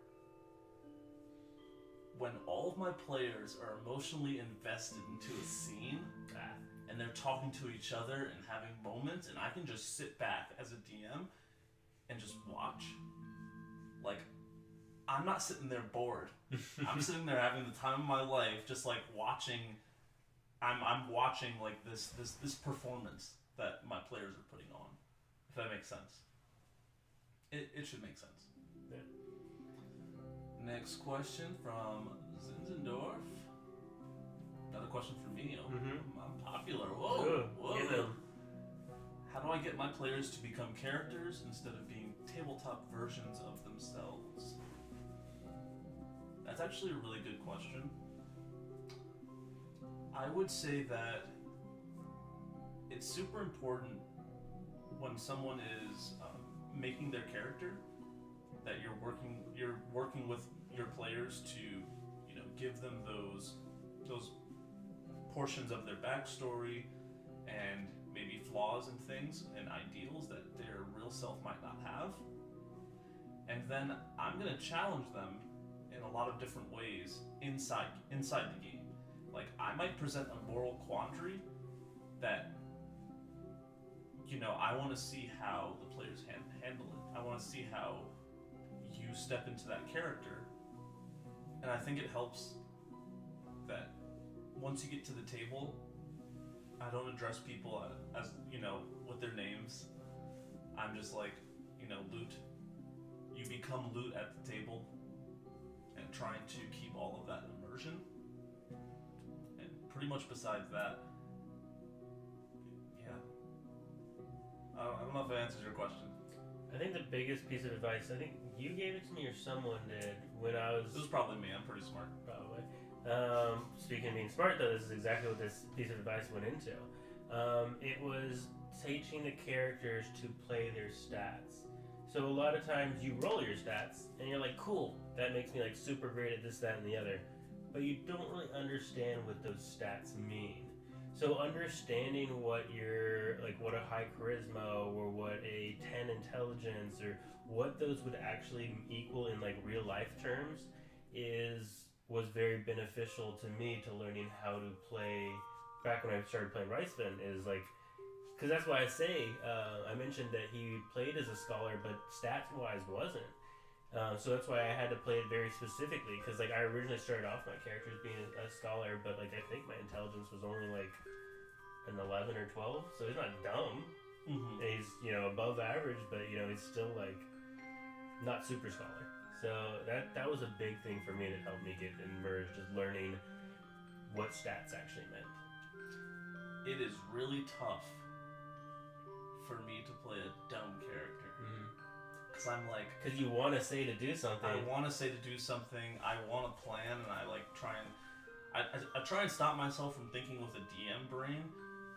when all of my players are emotionally invested into a scene, and they're talking to each other and having moments, and I can just sit back as a DM and just watch. Like, I'm not sitting there bored. I'm sitting there having the time of my life, just like watching. I'm watching like this performance that my players are putting on. If that makes sense. It should make sense. Yeah. Next question from Zinzendorf. Another question for me. I'm popular. Whoa. Get them. How do I get my players to become characters instead of being tabletop versions of themselves? That's actually a really good question. I would say that it's super important when someone is making their character, that you're working with your players to, give them those portions of their backstory and maybe flaws and things and ideals that their real self might not have. And then I'm gonna challenge them in a lot of different ways inside the game. Like, I might present a moral quandary that, I want to see how the players handle it. I want to see how you step into that character. And I think it helps that once you get to the table, I don't address people as with their names. I'm just like, loot. You become loot at the table, and trying to keep all of that immersion. And pretty much besides that, yeah. I don't know if that answers your question. I think the biggest piece of advice, I think you gave it to me or someone did when I was... This was probably me. I'm pretty smart. Probably. Speaking of being smart, though, this is exactly what this piece of advice went into. It was teaching the characters to play their stats. So a lot of times you roll your stats, and you're like, cool, that makes me like super great at this, that, and the other. But you don't really understand what those stats mean. So understanding what what a high charisma or what a 10 intelligence or what those would actually equal in like real life terms was very beneficial to me to learning how to play. Back when I started playing Ricefin, is like, because that's why I say I mentioned that he played as a scholar, but stats wise wasn't. So that's why I had to play it very specifically, because like I originally started off my character as being a scholar, but like I think my intelligence was only like an 11 or 12, so he's not dumb. Mm-hmm. He's above average, but he's still like not super scholar. So that was a big thing for me that helped me get immersed, just learning what stats actually meant. It is really tough for me to play a dumb character. Because I'm like... Because you want to say to do something. I want to say to do something, I want to plan, and I like try and... I try and stop myself from thinking with a DM brain,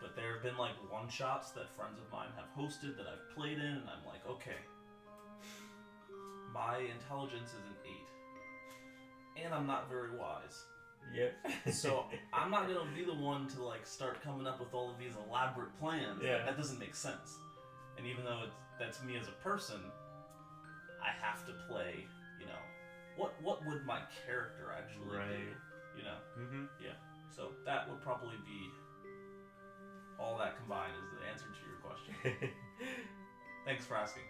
but there have been like one-shots that friends of mine have hosted that I've played in, and I'm like, okay, my intelligence is an 8, and I'm not very wise. Yep. So I'm not gonna be the one to like start coming up with all of these elaborate plans. Yeah. That doesn't make sense. And even though that's me as a person, I have to play. What would my character actually do? Mm-hmm. Yeah. So that would probably be all that combined is the answer to your question. Thanks for asking.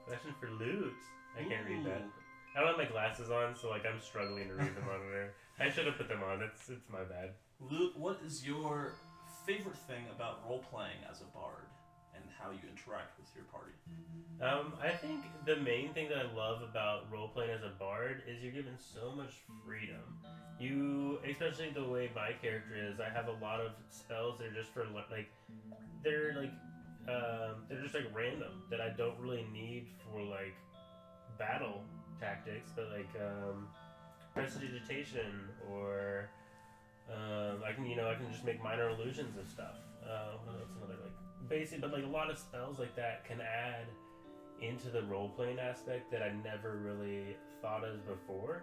Question for loot. I can't read that. Ooh. I don't have my glasses on, so like I'm struggling to read them on there. I should have put them on. It's my bad. What is your favorite thing about role playing as a bard, and how you interact with your party? I think the main thing that I love about role playing as a bard is you're given so much freedom. Especially the way my character is, I have a lot of spells that are just for they're like, they're just like random that I don't really need for like battle tactics, but like prestidigitation or I can just make minor illusions of stuff. What's another like basic, but like a lot of spells like that can add into the role playing aspect that I never really thought of before.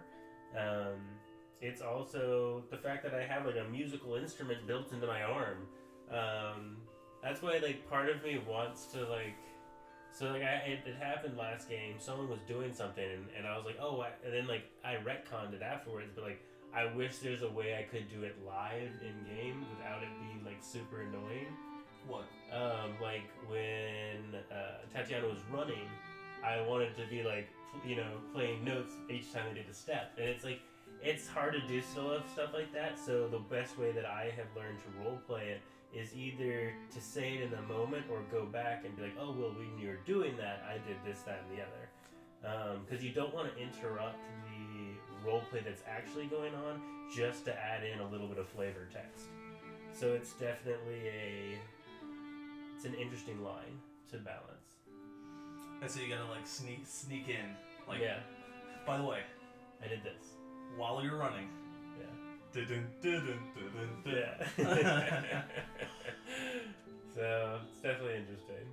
It's also the fact that I have like a musical instrument built into my arm. That's why like part of me wants to like. So like it happened last game. Someone was doing something and I was like, and then like I retconned it afterwards. But like I wish there's a way I could do it live in game without it being like super annoying. What? Like when Tatiana was running, I wanted to be like playing notes each time I did a step, and it's like it's hard to do stuff like that. So the best way that I have learned to role play it is either to say it in the moment or go back and be like, oh well, when you were doing that, I did this, that, and the other. Because you don't want to interrupt the role play that's actually going on just to add in a little bit of flavor text. So it's definitely it's an interesting line to balance. And so you gotta like sneak in. Like, yeah. By the way, I did this. While you're running. Yeah. Yeah. So it's definitely interesting.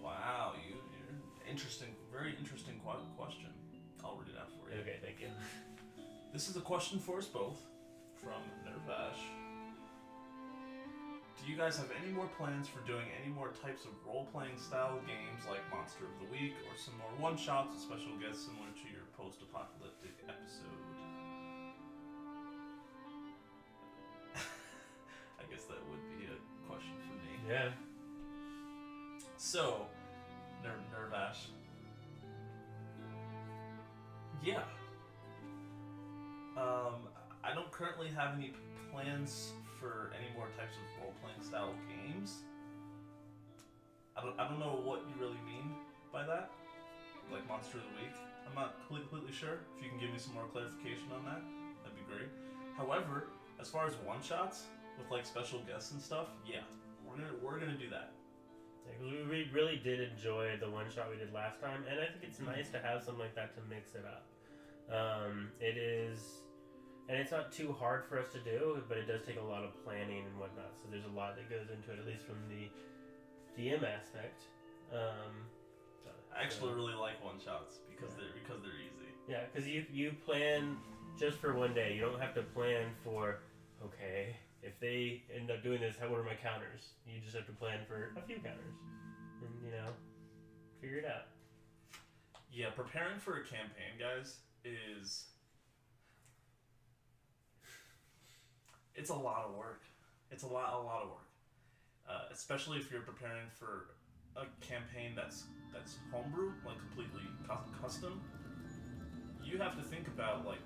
Wow, you're interesting. Very interesting question. I'll read it out for you. Okay, thank you. This is a question for us both from Nervash. Do you guys have any more plans for doing any more types of role-playing style games like Monster of the Week or some more one-shots with special guests similar to your post-apocalyptic episode? I guess that would be a question for me. Yeah. So, Nervash. Yeah. I don't currently have any plans for any more types of role-playing style games. I don't know what you really mean by that. Like Monster of the Week. I'm not completely sure. If you can give me some more clarification on that, that'd be great. However, as far as one-shots with like special guests and stuff, yeah, we're gonna do that. Yeah, we really did enjoy the one shot we did last time, and I think it's nice to have something like that to mix it up. It is. And it's not too hard for us to do, but it does take a lot of planning and whatnot. So there's a lot that goes into it, at least from the DM aspect. I actually really like one shots because they're easy. Yeah, because you plan just for one day. You don't have to plan for if they end up doing this, what are my counters? You just have to plan for a few counters, and figure it out. Yeah, preparing for a campaign, guys, is. It's a lot of work. It's a lot of work, especially if you're preparing for a campaign that's homebrew, like completely custom. You have to think about like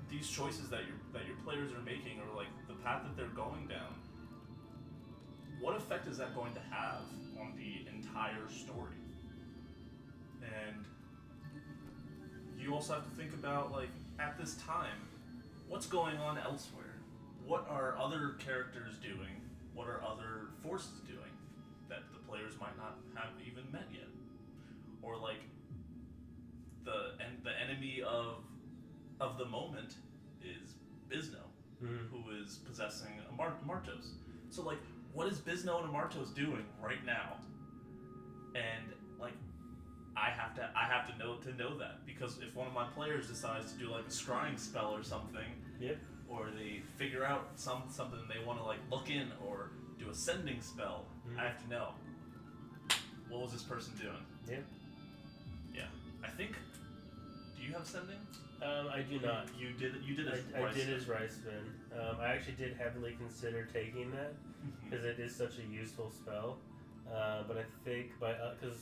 these choices that your players are making, or like the path that they're going down. What effect is that going to have on the entire story? And you also have to think about like at this time, what's going on elsewhere. What are other characters doing? What are other forces doing that the players might not have even met yet? Or like the enemy of the moment is Bisno, who is possessing Amartos. So like, what is Bisno and Amartos doing right now? And like, I have to know that, because if one of my players decides to do like a scrying spell or something. Yep. Or they figure out something they want to like look in or do a sending spell. I have to know, what was this person doing? Yeah. Yeah. I think. Do you have sending? I do not. You did as I did as Rice Spin. I actually did heavily consider taking that because it is such a useful spell. But I think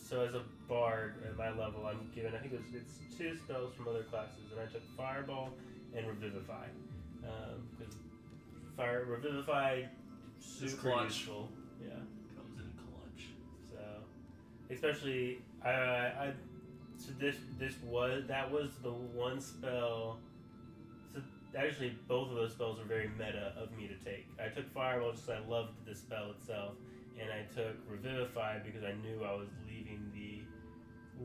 so as a bard at my level, I'm given, I think it's 2 spells from other classes, and I took Fireball and Revivify. because fire revivify super clutch. useful. Yeah. Comes in clutch. So, especially so that was the one spell. So actually, both of those spells were very meta of me to take. I took Fireball just because I loved the spell itself, and I took Revivify because I knew I was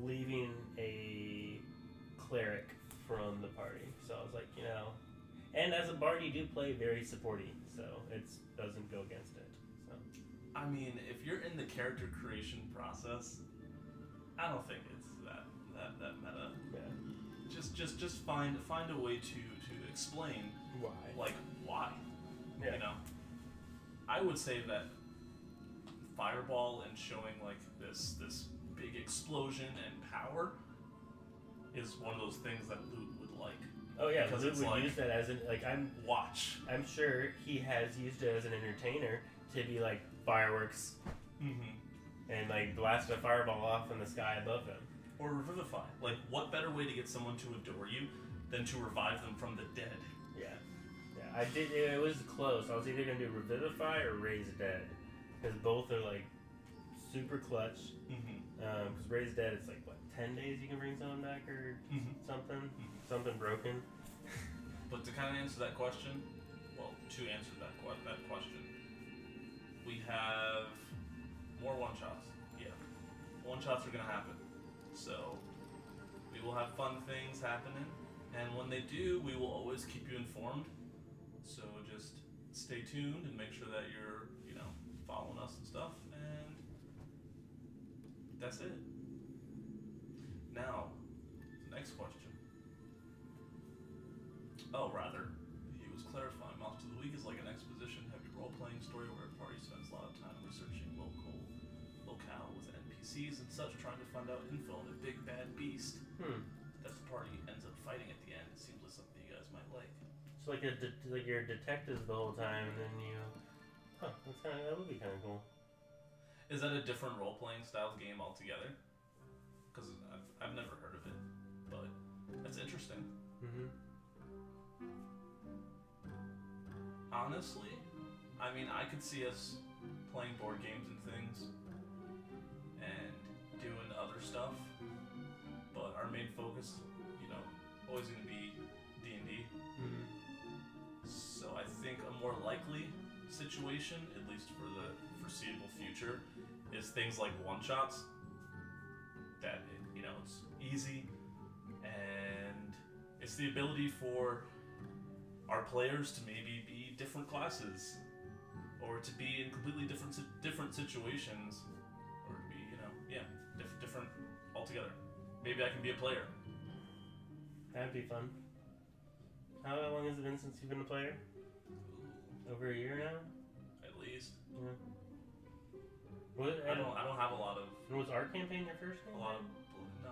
leaving a cleric from the party. So I was like, and as a bard, you do play very supporty, so it doesn't go against it. So. I mean, if you're in the character creation process, I don't think it's that meta. Yeah. Just find a way to explain Why? Why. Yeah. I would say that Fireball and showing this big explosion and power is one of those things that Loot would like. Oh yeah, because Luke it's would use that as watch. I'm sure he has used it as an entertainer to be like fireworks and blast a fireball off in the sky above him. Or revivify. What better way to get someone to adore you than to revive them from the dead? Yeah. I did. It was close. I was either gonna do revivify or raise dead, because both are super clutch. Because raise dead, it's 10 days you can bring someone back or something broken. But to kind of answer that question, to answer that question, we have more one-shots. Yeah, one-shots are gonna happen. So we will have fun things happening, and when they do, we will always keep you informed. So just stay tuned and make sure that you're, following us and stuff, and that's it. Now, the next question. Oh, rather, he was clarifying. Monster of the Week is like an exposition-heavy role-playing story where a party spends a lot of time researching locale with NPCs and such, trying to find out info on a big bad beast that the party ends up fighting at the end. It seems like something you guys might like. So you're a detective the whole time, and then that would be kind of cool. Is that a different role-playing style game altogether? Because I've never heard of it, but that's interesting. Honestly, I mean, I could see us playing board games and things, and doing other stuff, but our main focus, always going to be D&D. So I think a more likely situation, at least for the foreseeable future, is things like one-shots. That it's easy, and it's the ability for our players to maybe be different classes, or to be in completely different situations, or to be different altogether. Maybe I can be a player. That'd be fun. How long has it been since you've been a player? Over a year now? At least. Yeah. I don't have a lot of. Was our campaign your first campaign? A lot of no.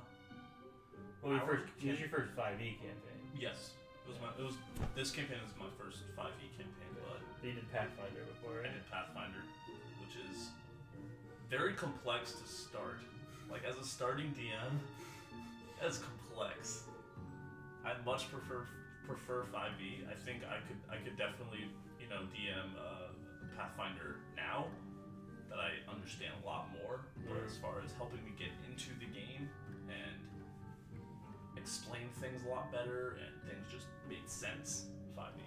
Well, it was your first 5e campaign. Yes. This campaign is my first 5e campaign, but you did Pathfinder before, right? I did Pathfinder, which is very complex to start. As a starting DM, that's complex. I'd much prefer 5e. I think I could definitely DM Pathfinder now that I understand a lot more, as far as helping me get into the game and explain things a lot better, and things just made sense. 5e.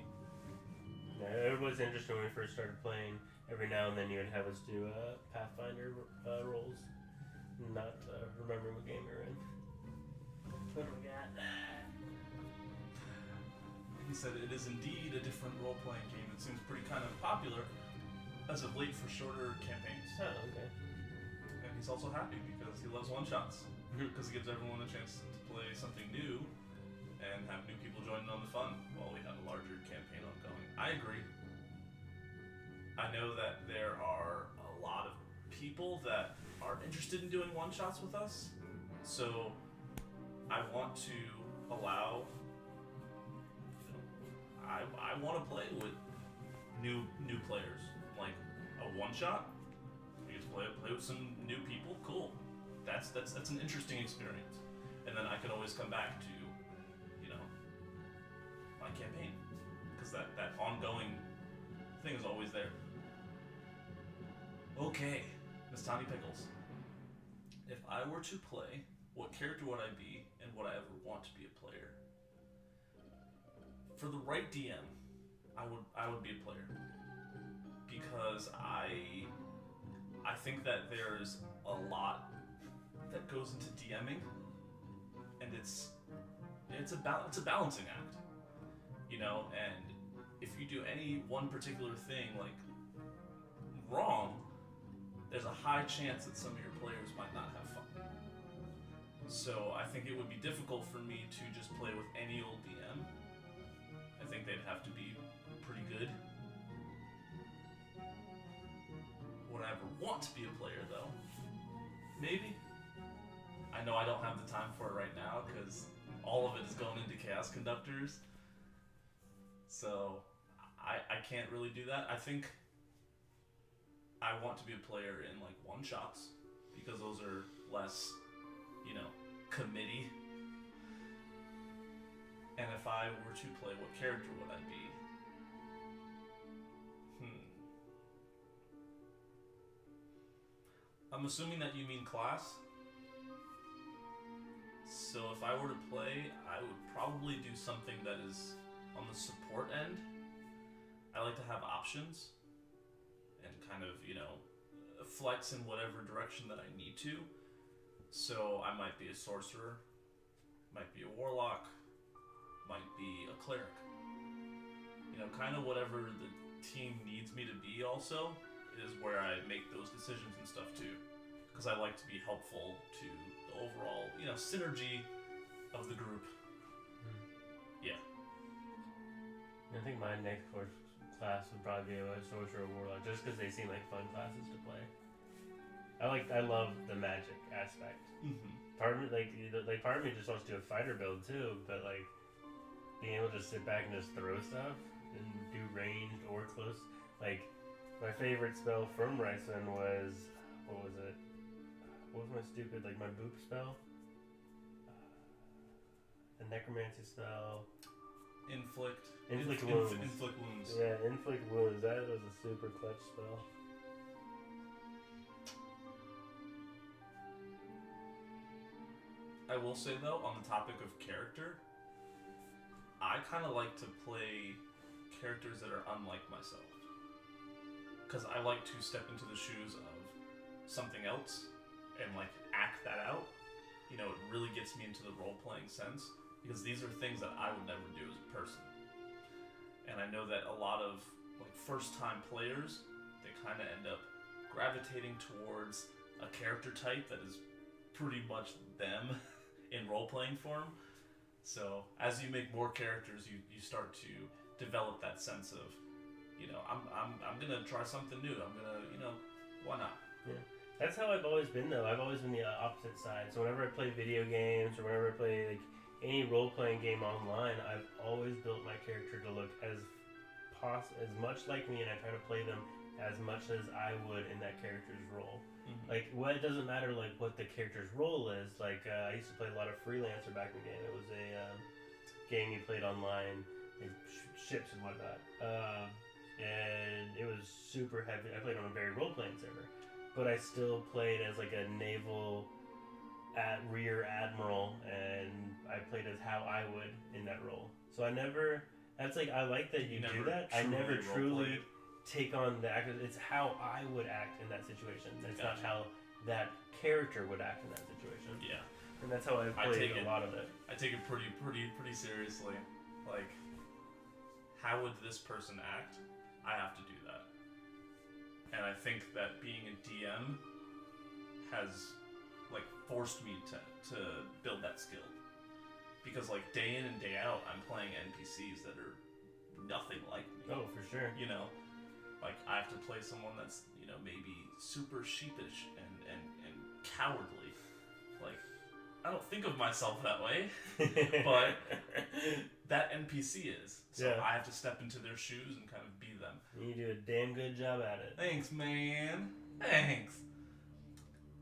Yeah, it was interesting when we first started playing. Every now and then you would have us do Pathfinder rolls, not remembering what game we were in. What do we got? He said it is indeed a different role-playing game. It seems pretty kind of popular as of late for shorter campaigns. Oh, okay. And he's also happy because he loves one-shots. Because it gives everyone a chance to play something new and have new people join in on the fun while we have a larger campaign ongoing. I agree. I know that there are a lot of people that are interested in doing one-shots with us. So I want to allow... I want to play with new players. Like a one-shot, you get to play with some new people. Cool. That's an interesting experience. And then I can always come back to, my campaign, because because that ongoing thing is always there. Okay, Miss Tiny Pickles. If I were to play, what character would I be, and would I ever want to be a player? For the right DM, I would be a player, because I think that there's a lot that goes into DMing, and it's a balancing act, you know. And if you do any one particular thing like wrong, there's a high chance that some of your players might not have fun. So I think it would be difficult for me to just play with any old DM. I think they'd have to be pretty good. Would I ever want to be a player though? Maybe. I know I don't have the time for it right now because all of it is going into Chaos Conductors. So I can't really do that. I think I want to be a player in like one-shots because those are less, you know, committee. And if I were to play, what character would I be? I'm assuming that you mean class. So if I were to play, I would probably do something that is on the support end. I like to have options and kind of, you know, flex in whatever direction that I need to. So I might be a sorcerer, might be a warlock, might be a cleric. You know, kind of whatever the team needs me to be also is where I make those decisions and stuff too. Because I like to be helpful to the overall, you know, synergy of the group. Yeah. I think my next class would probably be a sorcerer or warlock, just because they seem like fun classes to play. I love the magic aspect. Mm-hmm. Part of me, part of me just wants to do a fighter build too, but like being able to just sit back and just throw stuff and do ranged or close. Like my favorite spell from Ryzen was, what was it? What was my stupid, like my boop spell? The necromancy spell. Inflict wounds. Inflict wounds. Yeah, inflict wounds. That was a super clutch spell. I will say though, on the topic of character, I kind of like to play characters that are unlike myself. Because I like to step into the shoes of something else and like act that out. You know, it really gets me into the role-playing sense. Because these are things that I would never do as a person. And I know that a lot of like first-time players, they kind of end up gravitating towards a character type that is pretty much them in role-playing form. So as you make more characters, you start to develop that sense of, you know, I'm gonna try something new. I'm gonna, you know, why not? Yeah. That's how I've always been though. I've always been the opposite side. So whenever I play video games or whenever I play like any role-playing game online, I've always built my character to look as much like me, and I try to play them as much as I would in that character's role. Mm-hmm. Like, it doesn't matter like what the character's role is. Like, I used to play a lot of Freelancer back in the game. It was a game you played online, like ships and whatnot, and it was super heavy. I played on a very role-playing server, but I still played as like a naval rear admiral, and I played as how I would in that role. So I never. That's like, I like that you do that. I never truly take on the act. It's how I would act in that situation. It's not how that character would act in that situation. Yeah. And that's how I played a lot of it. I take it pretty seriously. Like, how would this person act? I have to do that. And I think that being a DM has like forced me to build that skill. Because like day in and day out, I'm playing NPCs that are nothing like me. Oh, for sure. You know, like I have to play someone that's, you know, maybe super sheepish and cowardly. Like, I don't think of myself that way, but that NPC is. So yeah. I have to step into their shoes and kind of be them. You do a damn good job at it. Thanks, man. Thanks.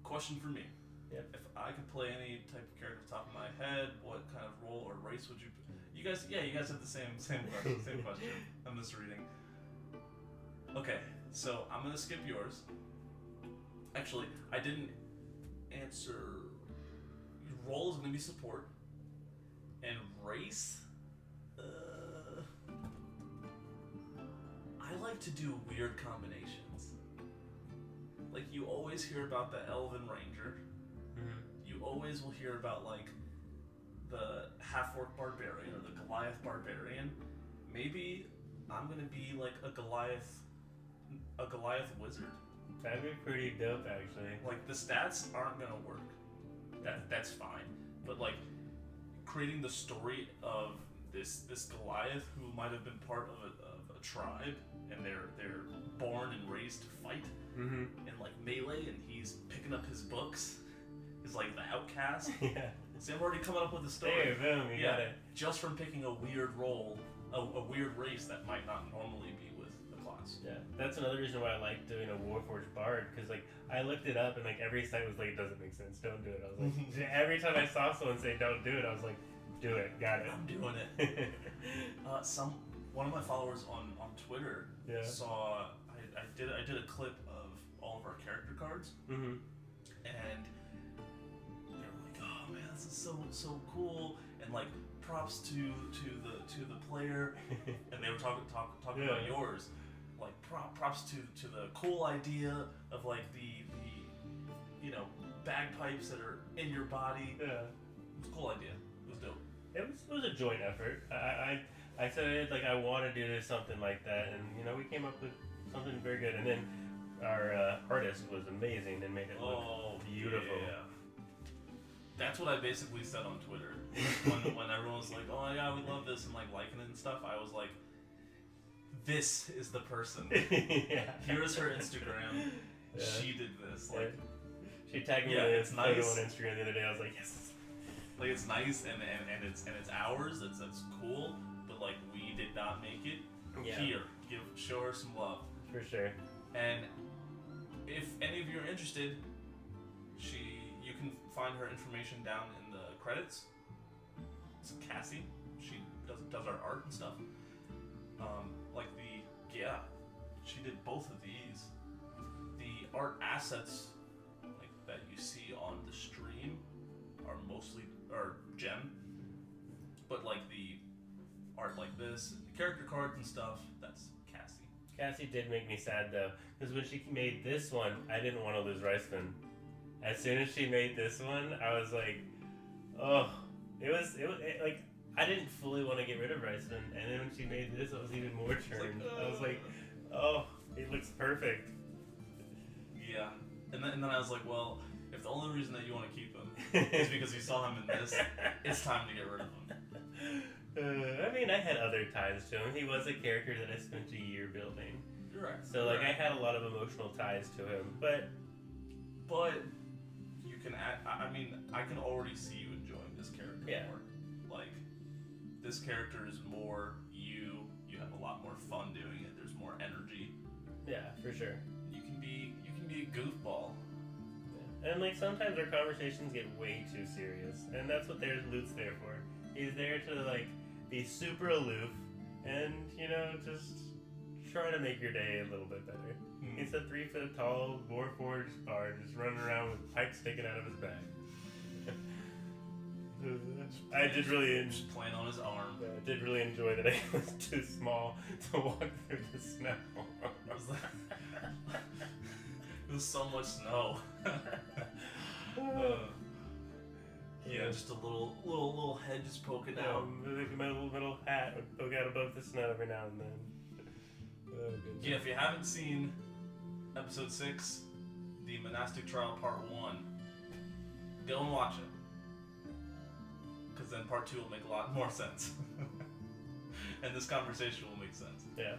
Question for me. Yep. If I could play any type of character off the top of my head, what kind of role or race would you you guys have the same question. Same question. I'm just reading. Okay, so I'm gonna skip yours. Actually, I didn't answer. Your role is gonna be support, and race. I like to do weird combinations. Like you always hear about the Elven Ranger. Mm-hmm. You always will hear about like the half-orc barbarian or the Goliath barbarian. Maybe I'm gonna be like a Goliath wizard. That'd be pretty dope, actually. Like the stats aren't gonna work. That's fine. But like creating the story of this Goliath who might have been part of a tribe and they're born and raised to fight Mm-hmm. in like melee and he's picking up his books. He's like the outcast. Yeah. See, I'm already coming up with a story. There, boom, you got it. Just from picking a weird role, a weird race that might not normally be with the class. Yeah, that's another reason why I like doing a Warforged Bard, because like I looked it up and like every site was like, it doesn't make sense, don't do it. I was like, every time I saw someone say don't do it, I was like, do it, got it. I'm doing it. One of my followers on Twitter Yeah. saw I did a clip of all of our character cards, Mm-hmm. and they were like, "Oh man, this is so cool!" And like props to the player, and they were talking Yeah. about yours, like props to the cool idea of like the bagpipes that are in your body. Yeah. It was a cool idea. It was dope. It was a joint effort. I said like I want to do something like that, and we came up with something very good. And then our artist was amazing and made it look beautiful. Yeah. That's what I basically said on Twitter when everyone was like, "Oh yeah, we love this," and like liking it and stuff. I was like, "This is the person. Yeah. Here's her Instagram. Yeah. She did this." Like, she tagged me Yeah, in a it's photo nice. on Instagram the other day. I was like, yes. like it's nice and it's ours. That's cool. But like we did not make it. Yeah. Here, show her some love. For sure. And if any of you are interested, you can find her information down in the credits. It's Cassie. She does our art and stuff. She did both of these. The art assets like that you see on the stream are gem, but like the art like this, and the character cards and stuff, that's Cassie. Cassie did make me sad though, because when she made this one, I didn't want to lose Riceman. As soon as she made this one, I was like, oh, it was like I didn't fully want to get rid of Riceman, and then when she made this, I was even more turned. I was like, oh, it looks perfect. Yeah, and then I was like, well, if the only reason that you want to keep him is because you saw him in this, it's time to get rid of him. I mean, I had other ties to him. He was a character that I spent a year building. You're right. So, like, You're right. I had a lot of emotional ties to him. But you can I mean, I can already see you enjoying this character more. Like, this character is more you. You have a lot more fun doing it. There's more energy. yeah, for sure. You can be a goofball. Yeah. And, like, sometimes our conversations get way too serious. And that's what Lute's there for. He's there to, like, be super aloof and, just try to make your day a little bit better. He's a 3 foot tall, Warforged bard just running around with pipes sticking out of his back. I did really Just playing on his arm. I did really enjoy that I was too small to walk through the snow. It was so much snow. Yeah, just a little head just poking out. My little hat would poke out above the snow every now and then. Oh, Yeah, if you haven't seen episode 6, the monastic trial part 1, go and watch it. Because then part 2 will make a lot more sense. And this conversation will make sense. Yeah.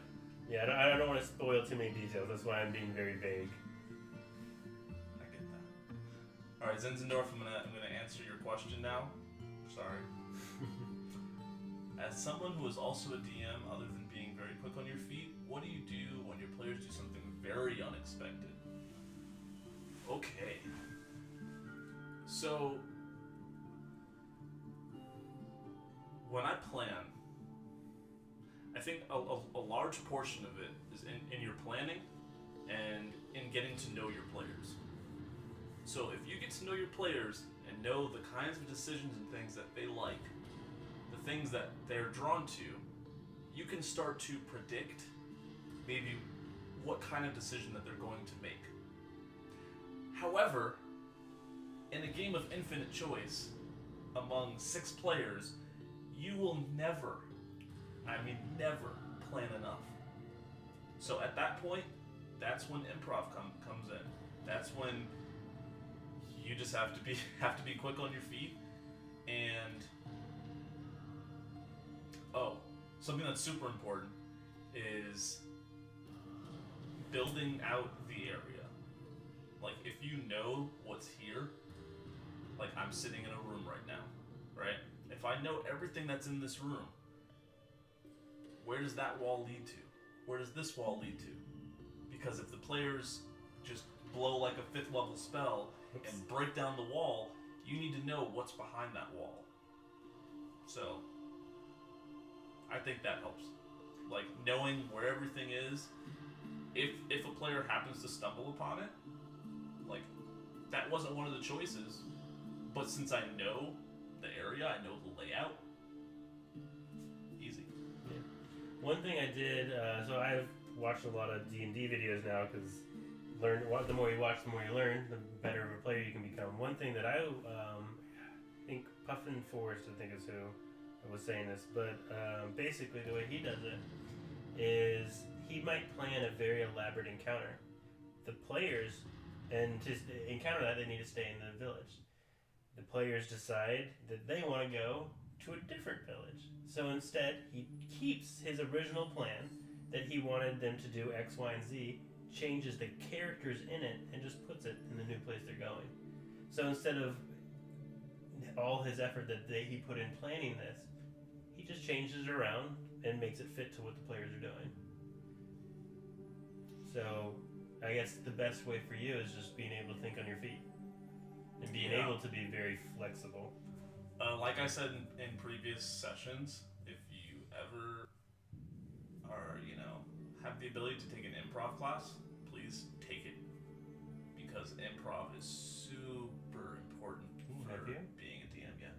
Yeah, I don't want to spoil too many details. That's why I'm being very vague. I get that. Alright, Zinzendorf, I'm gonna answer your question now. Sorry. As someone who is also a DM, other than being very quick on your feet, what do you do when your players do something very unexpected? Okay. So, when I plan think a large portion of it is in your planning and in getting to know your players. So if you get to know your players and know the kinds of decisions and things that they like, the things that they're drawn to, you can start to predict maybe what kind of decision that they're going to make. However, in a game of infinite choice, among 6 players, you will never, I mean never, plan enough. So at that point, that's when improv comes in. That's when you just have to be quick on your feet. And something that's super important is building out the area. Like if you know what's here, like I'm sitting in a room right now, right? If I know everything that's in this room, where does that wall lead to? Where does this wall lead to? Because if the players just blow like a 5th level spell and break down the wall, you need to know what's behind that wall. So, I think that helps. Like knowing where everything is, if a player happens to stumble upon it, like that wasn't one of the choices, but since I know the area, I know the layout, easy. Yeah. One thing I did, so I've watched a lot of D&D videos now because the more you watch, the more you learn, the better of a player you can become. One thing that I think Puffin Forrest, I think is who was saying this, but basically the way he does it is he might plan a very elaborate encounter. The players, and to encounter that, they need to stay in the village. The players decide that they want to go to a different village. So instead, he keeps his original plan that he wanted them to do X, Y, and Z, changes the characters in it, and just puts it in the new place they're going. So instead of all his effort that he put in planning this, he just changes it around and makes it fit to what the players are doing. So I guess the best way for you is just being able to think on your feet and being able to be very flexible. Like I said in previous sessions, if you ever are, have the ability to take an improv class, please take it, because improv is super important for being a DM. Yeah.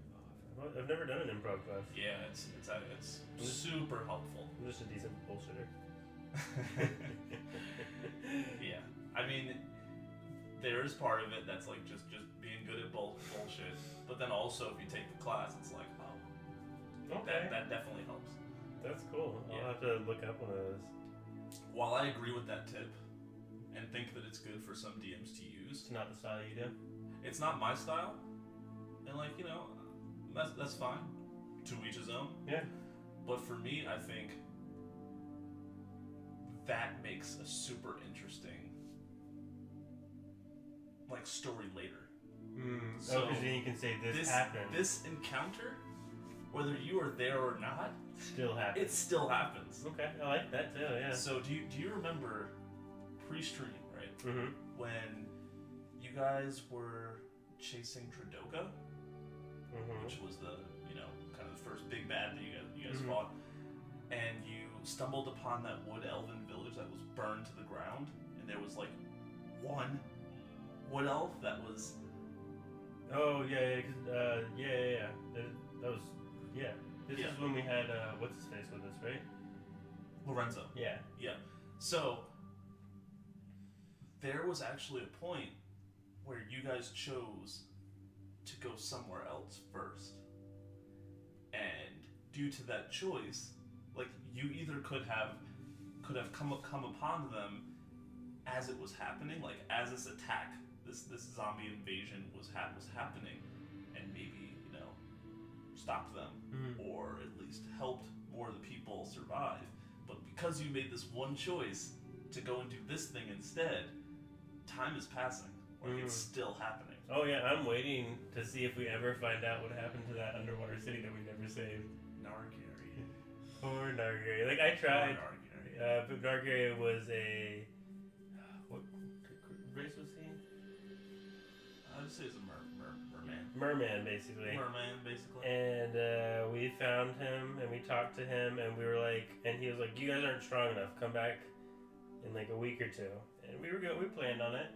I've never done an improv class. Yeah, it's super helpful. I'm just a decent bullshitter. Yeah, I mean, there is part of it that's like just being good at bullshit, but then also if you take the class, it's like, okay, that definitely helps. That's cool. Yeah. I'll have to look up one of those. While I agree with that tip and think that it's good for some DMs to use, It's not the style you do. it's not my style, and that's fine. To each his own. Yeah. But for me, I think that makes a super interesting story later. So because then you can say this happened. This encounter, whether you are there or not, still happens. it still happens. Okay, I like that too. Yeah. So do you remember pre-stream, right? Mm-hmm. When you guys were chasing Tradoka, which was the kind of the first big bad that you guys fought, and you stumbled upon that wood elven village that was burned to the ground, and there was like one wood elf that was. Oh yeah. That was This is when we had what's his face with us, right? Lorenzo. Yeah. Yeah. So there was actually a point where you guys chose to go somewhere else first. And due to that choice, you either could have come upon them as it was happening, like as this attack, this zombie invasion was happening, and maybe stopped them, or at least helped more of the people survive. But because you made this one choice to go and do this thing instead, time is passing. It's still happening. Oh yeah, I'm waiting to see if we ever find out what happened to that underwater city that we never saved. Nargary. Poor Nargary. I tried. Nargary. But Nargary was a... What race was he? I'd just say he's a merman. Merman, basically. Merman, basically. And we found him, and we talked to him, and we were like, and he was like, "You guys aren't strong enough. Come back in like a week or two." And we were good. We planned on it.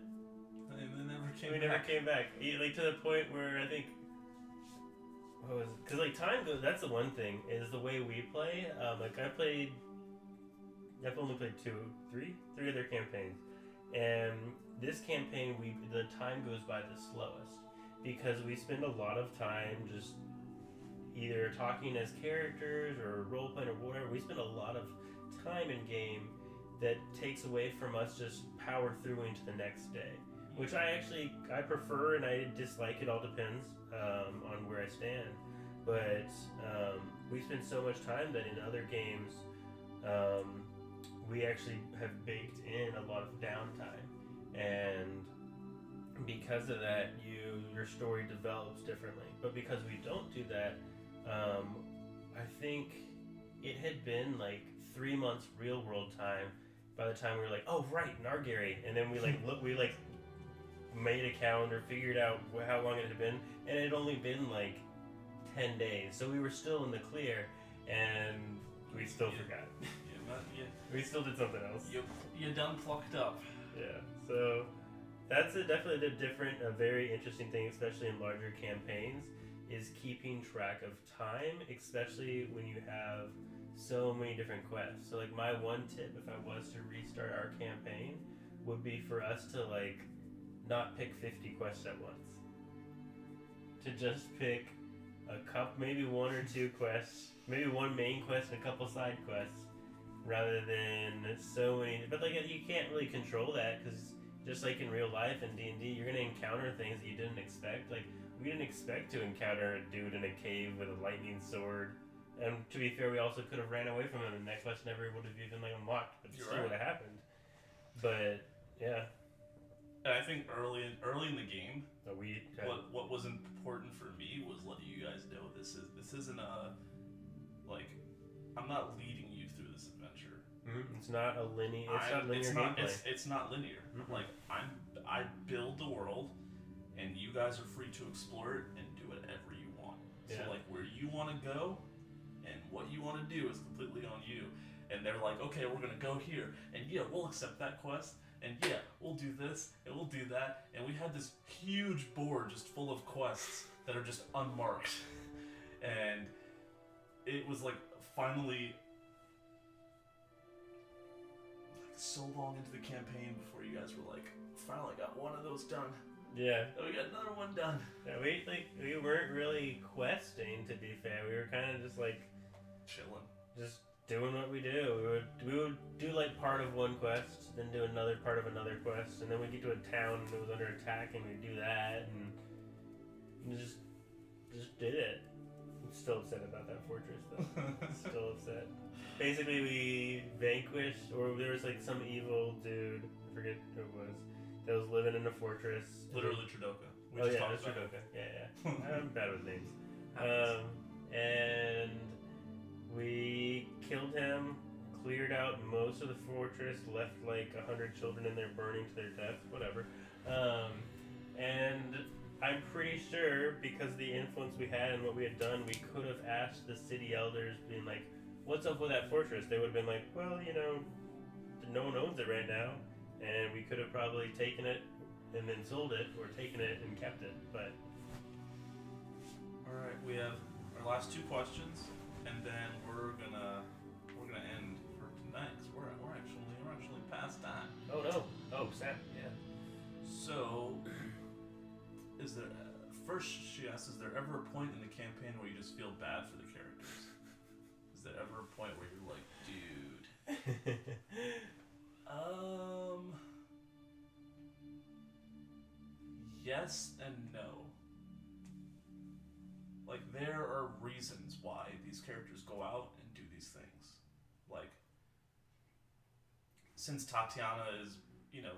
And they never came We back. never came back. Like to the point where I think, what was it? Because like time goes. That's the one thing is the way we play. Like I've only played three other campaigns, and this campaign the time goes by the slowest because we spend a lot of time just either talking as characters or role playing or whatever. We spend a lot of time in game that takes away from us just power through into the next day, which I prefer and I dislike. It all depends on where I stand, but we spend so much time that in other games we actually have baked in a lot of downtime, and because of that your story develops differently. But because we don't do that, I think it had been like 3 months real world time by the time we were like, oh right, Nargary, and then we made a calendar, figured out how long it had been, and it had only been like 10 days, so we were still in the clear, and we still forgot. We still did something else. You done plucked up. Yeah, so that's definitely a very interesting thing, especially in larger campaigns, is keeping track of time, especially when you have so many different quests. So like my one tip, if I was to restart our campaign, would be for us to like not pick 50 quests at once. To just pick a couple, maybe one or two quests, maybe one main quest and a couple side quests, rather than so many. But like you can't really control that because just like in real life in D&D, you're gonna encounter things that you didn't expect. Like we didn't expect to encounter a dude in a cave with a lightning sword. And to be fair, we also could have ran away from him, and that quest never would have even like unlocked, but it still would have happened. But yeah. And I think early in the game, Okay. what was important for me was letting you guys know this isn't a like I'm not leading you through this adventure. Mm-hmm. It's not a linear. It's not linear. Mm-hmm. Like I build the world, and you guys are free to explore it and do whatever you want. Yeah. So like where you want to go, and what you want to do is completely on you. And they're like, okay, we're gonna go here, and yeah, we'll accept that quest. And yeah, we'll do this, and we'll do that. And we had this huge board just full of quests that are just unmarked. And it was like finally like so long into the campaign before you guys were like, finally got one of those done. Yeah. And we got another one done. Yeah, we weren't really questing, to be fair. We were kind of just like chilling, just doing what we do. We would do like part of one quest, then do another part of another quest, and then we'd get to a town and it was under attack, and we'd do that, and just did it. I'm still upset about that fortress, though. Still upset. Basically, we vanquished, or there was like some evil dude, I forget who it was, that was living in a fortress. Literally Tradoka. That's Tradoka. Yeah. I'm bad with names. And we killed him, cleared out most of the fortress, left like 100 children in there burning to their death, whatever. And I'm pretty sure, because of the influence we had and what we had done, we could have asked the city elders, being like, what's up with that fortress? They would have been like, well, no one owns it right now. And we could have probably taken it and then sold it, or taken it and kept it, but... Alright, we have our last two questions, and then we're gonna end for tonight, because we're actually past time. Oh no! Oh, sad. Yeah. So, is there first she asks, is there ever a point in the campaign where you just feel bad for the characters? Is there ever a point where you're like, dude? Yes and no. Like, there are reasons why these characters go out and do these things. Like, since Tatiana is,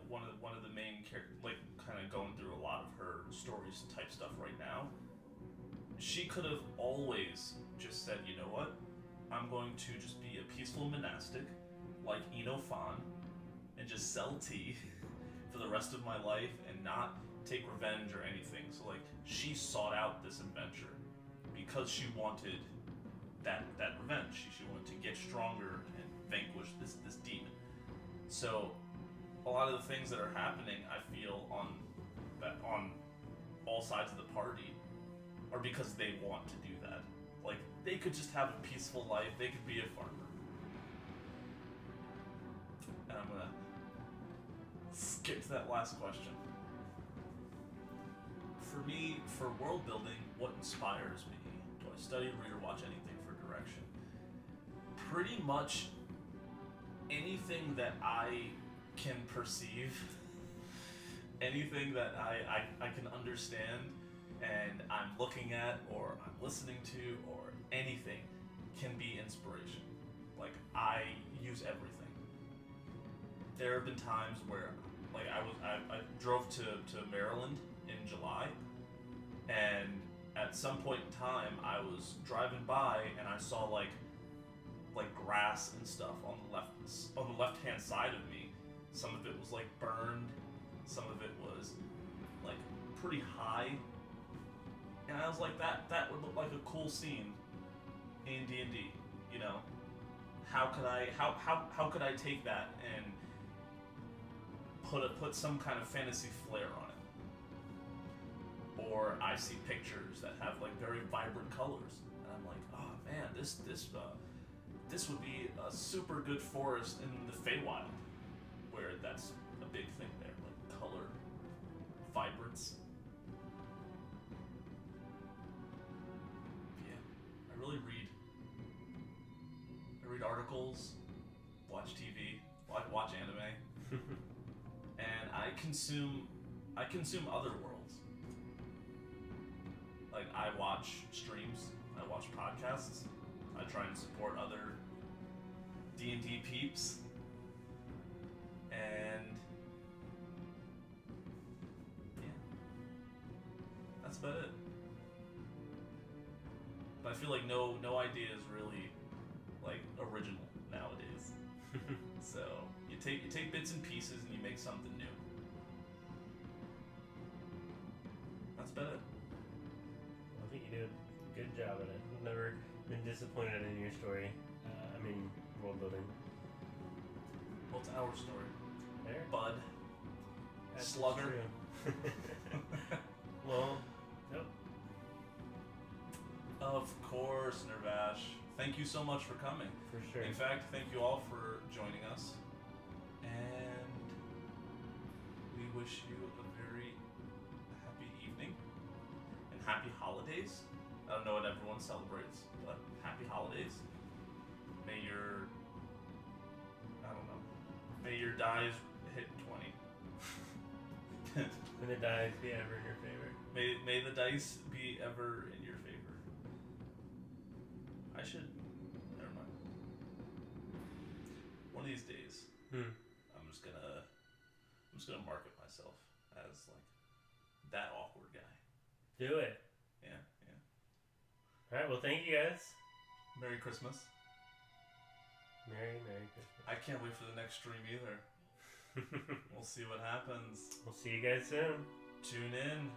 one of the main characters, like, kind of going through a lot of her stories type stuff right now, she could have always just said, you know what, I'm going to just be a peaceful monastic, like Eno Fan, and just sell tea for the rest of my life and not take revenge or anything. So like she sought out this adventure because she wanted that revenge. She wanted to get stronger and vanquish this demon. So a lot of the things that are happening, I feel on all sides of the party are because they want to do that. Like they could just have a peaceful life. They could be a farmer. And I'm gonna skip to that last question. For me, for world building, what inspires me? Do I study, read, or watch anything for direction? Pretty much anything that I can perceive, anything that I can understand, and I'm looking at, or I'm listening to, or anything can be inspiration. Like, I use everything. There have been times where, like, I drove to Maryland in July, and at some point in time, I was driving by and I saw like grass and stuff on the left hand side of me. Some of it was like burned, some of it was like pretty high, and I was like, that would look like a cool scene in D&D. You know, how could I take that and put some kind of fantasy flair on it? Or I see pictures that have like very vibrant colors, and I'm like, oh man, this would be a super good forest in the Feywild, where that's a big thing there, like color, vibrance. Yeah, I really read. I read articles, watch TV, watch anime, and I consume other worlds. Like I watch streams, I watch podcasts, I try and support other D&D peeps, and yeah, that's about it. But I feel like no idea is really like original nowadays. So you take bits and pieces and you make something new. That's about it. I think you did a good job at it. I've never been disappointed in your story. World building. Well, it's our story. There? Bud. That's Slugger. true. Well, nope. Of course, Nervash. Thank you so much for coming. For sure. In fact, thank you all for joining us. And we wish you a very happy evening and happy holidays. I don't know what everyone celebrates, but happy holidays. May your dies hit 20. May the dice be ever in your favor. May the dice be ever in your favor. Never mind. One of these days, I'm just gonna market myself as like that awkward guy. Do it. Yeah. Alright, well thank you guys. Merry Christmas. Merry Christmas. I can't wait for the next stream either. We'll see what happens. We'll see you guys soon. Tune in.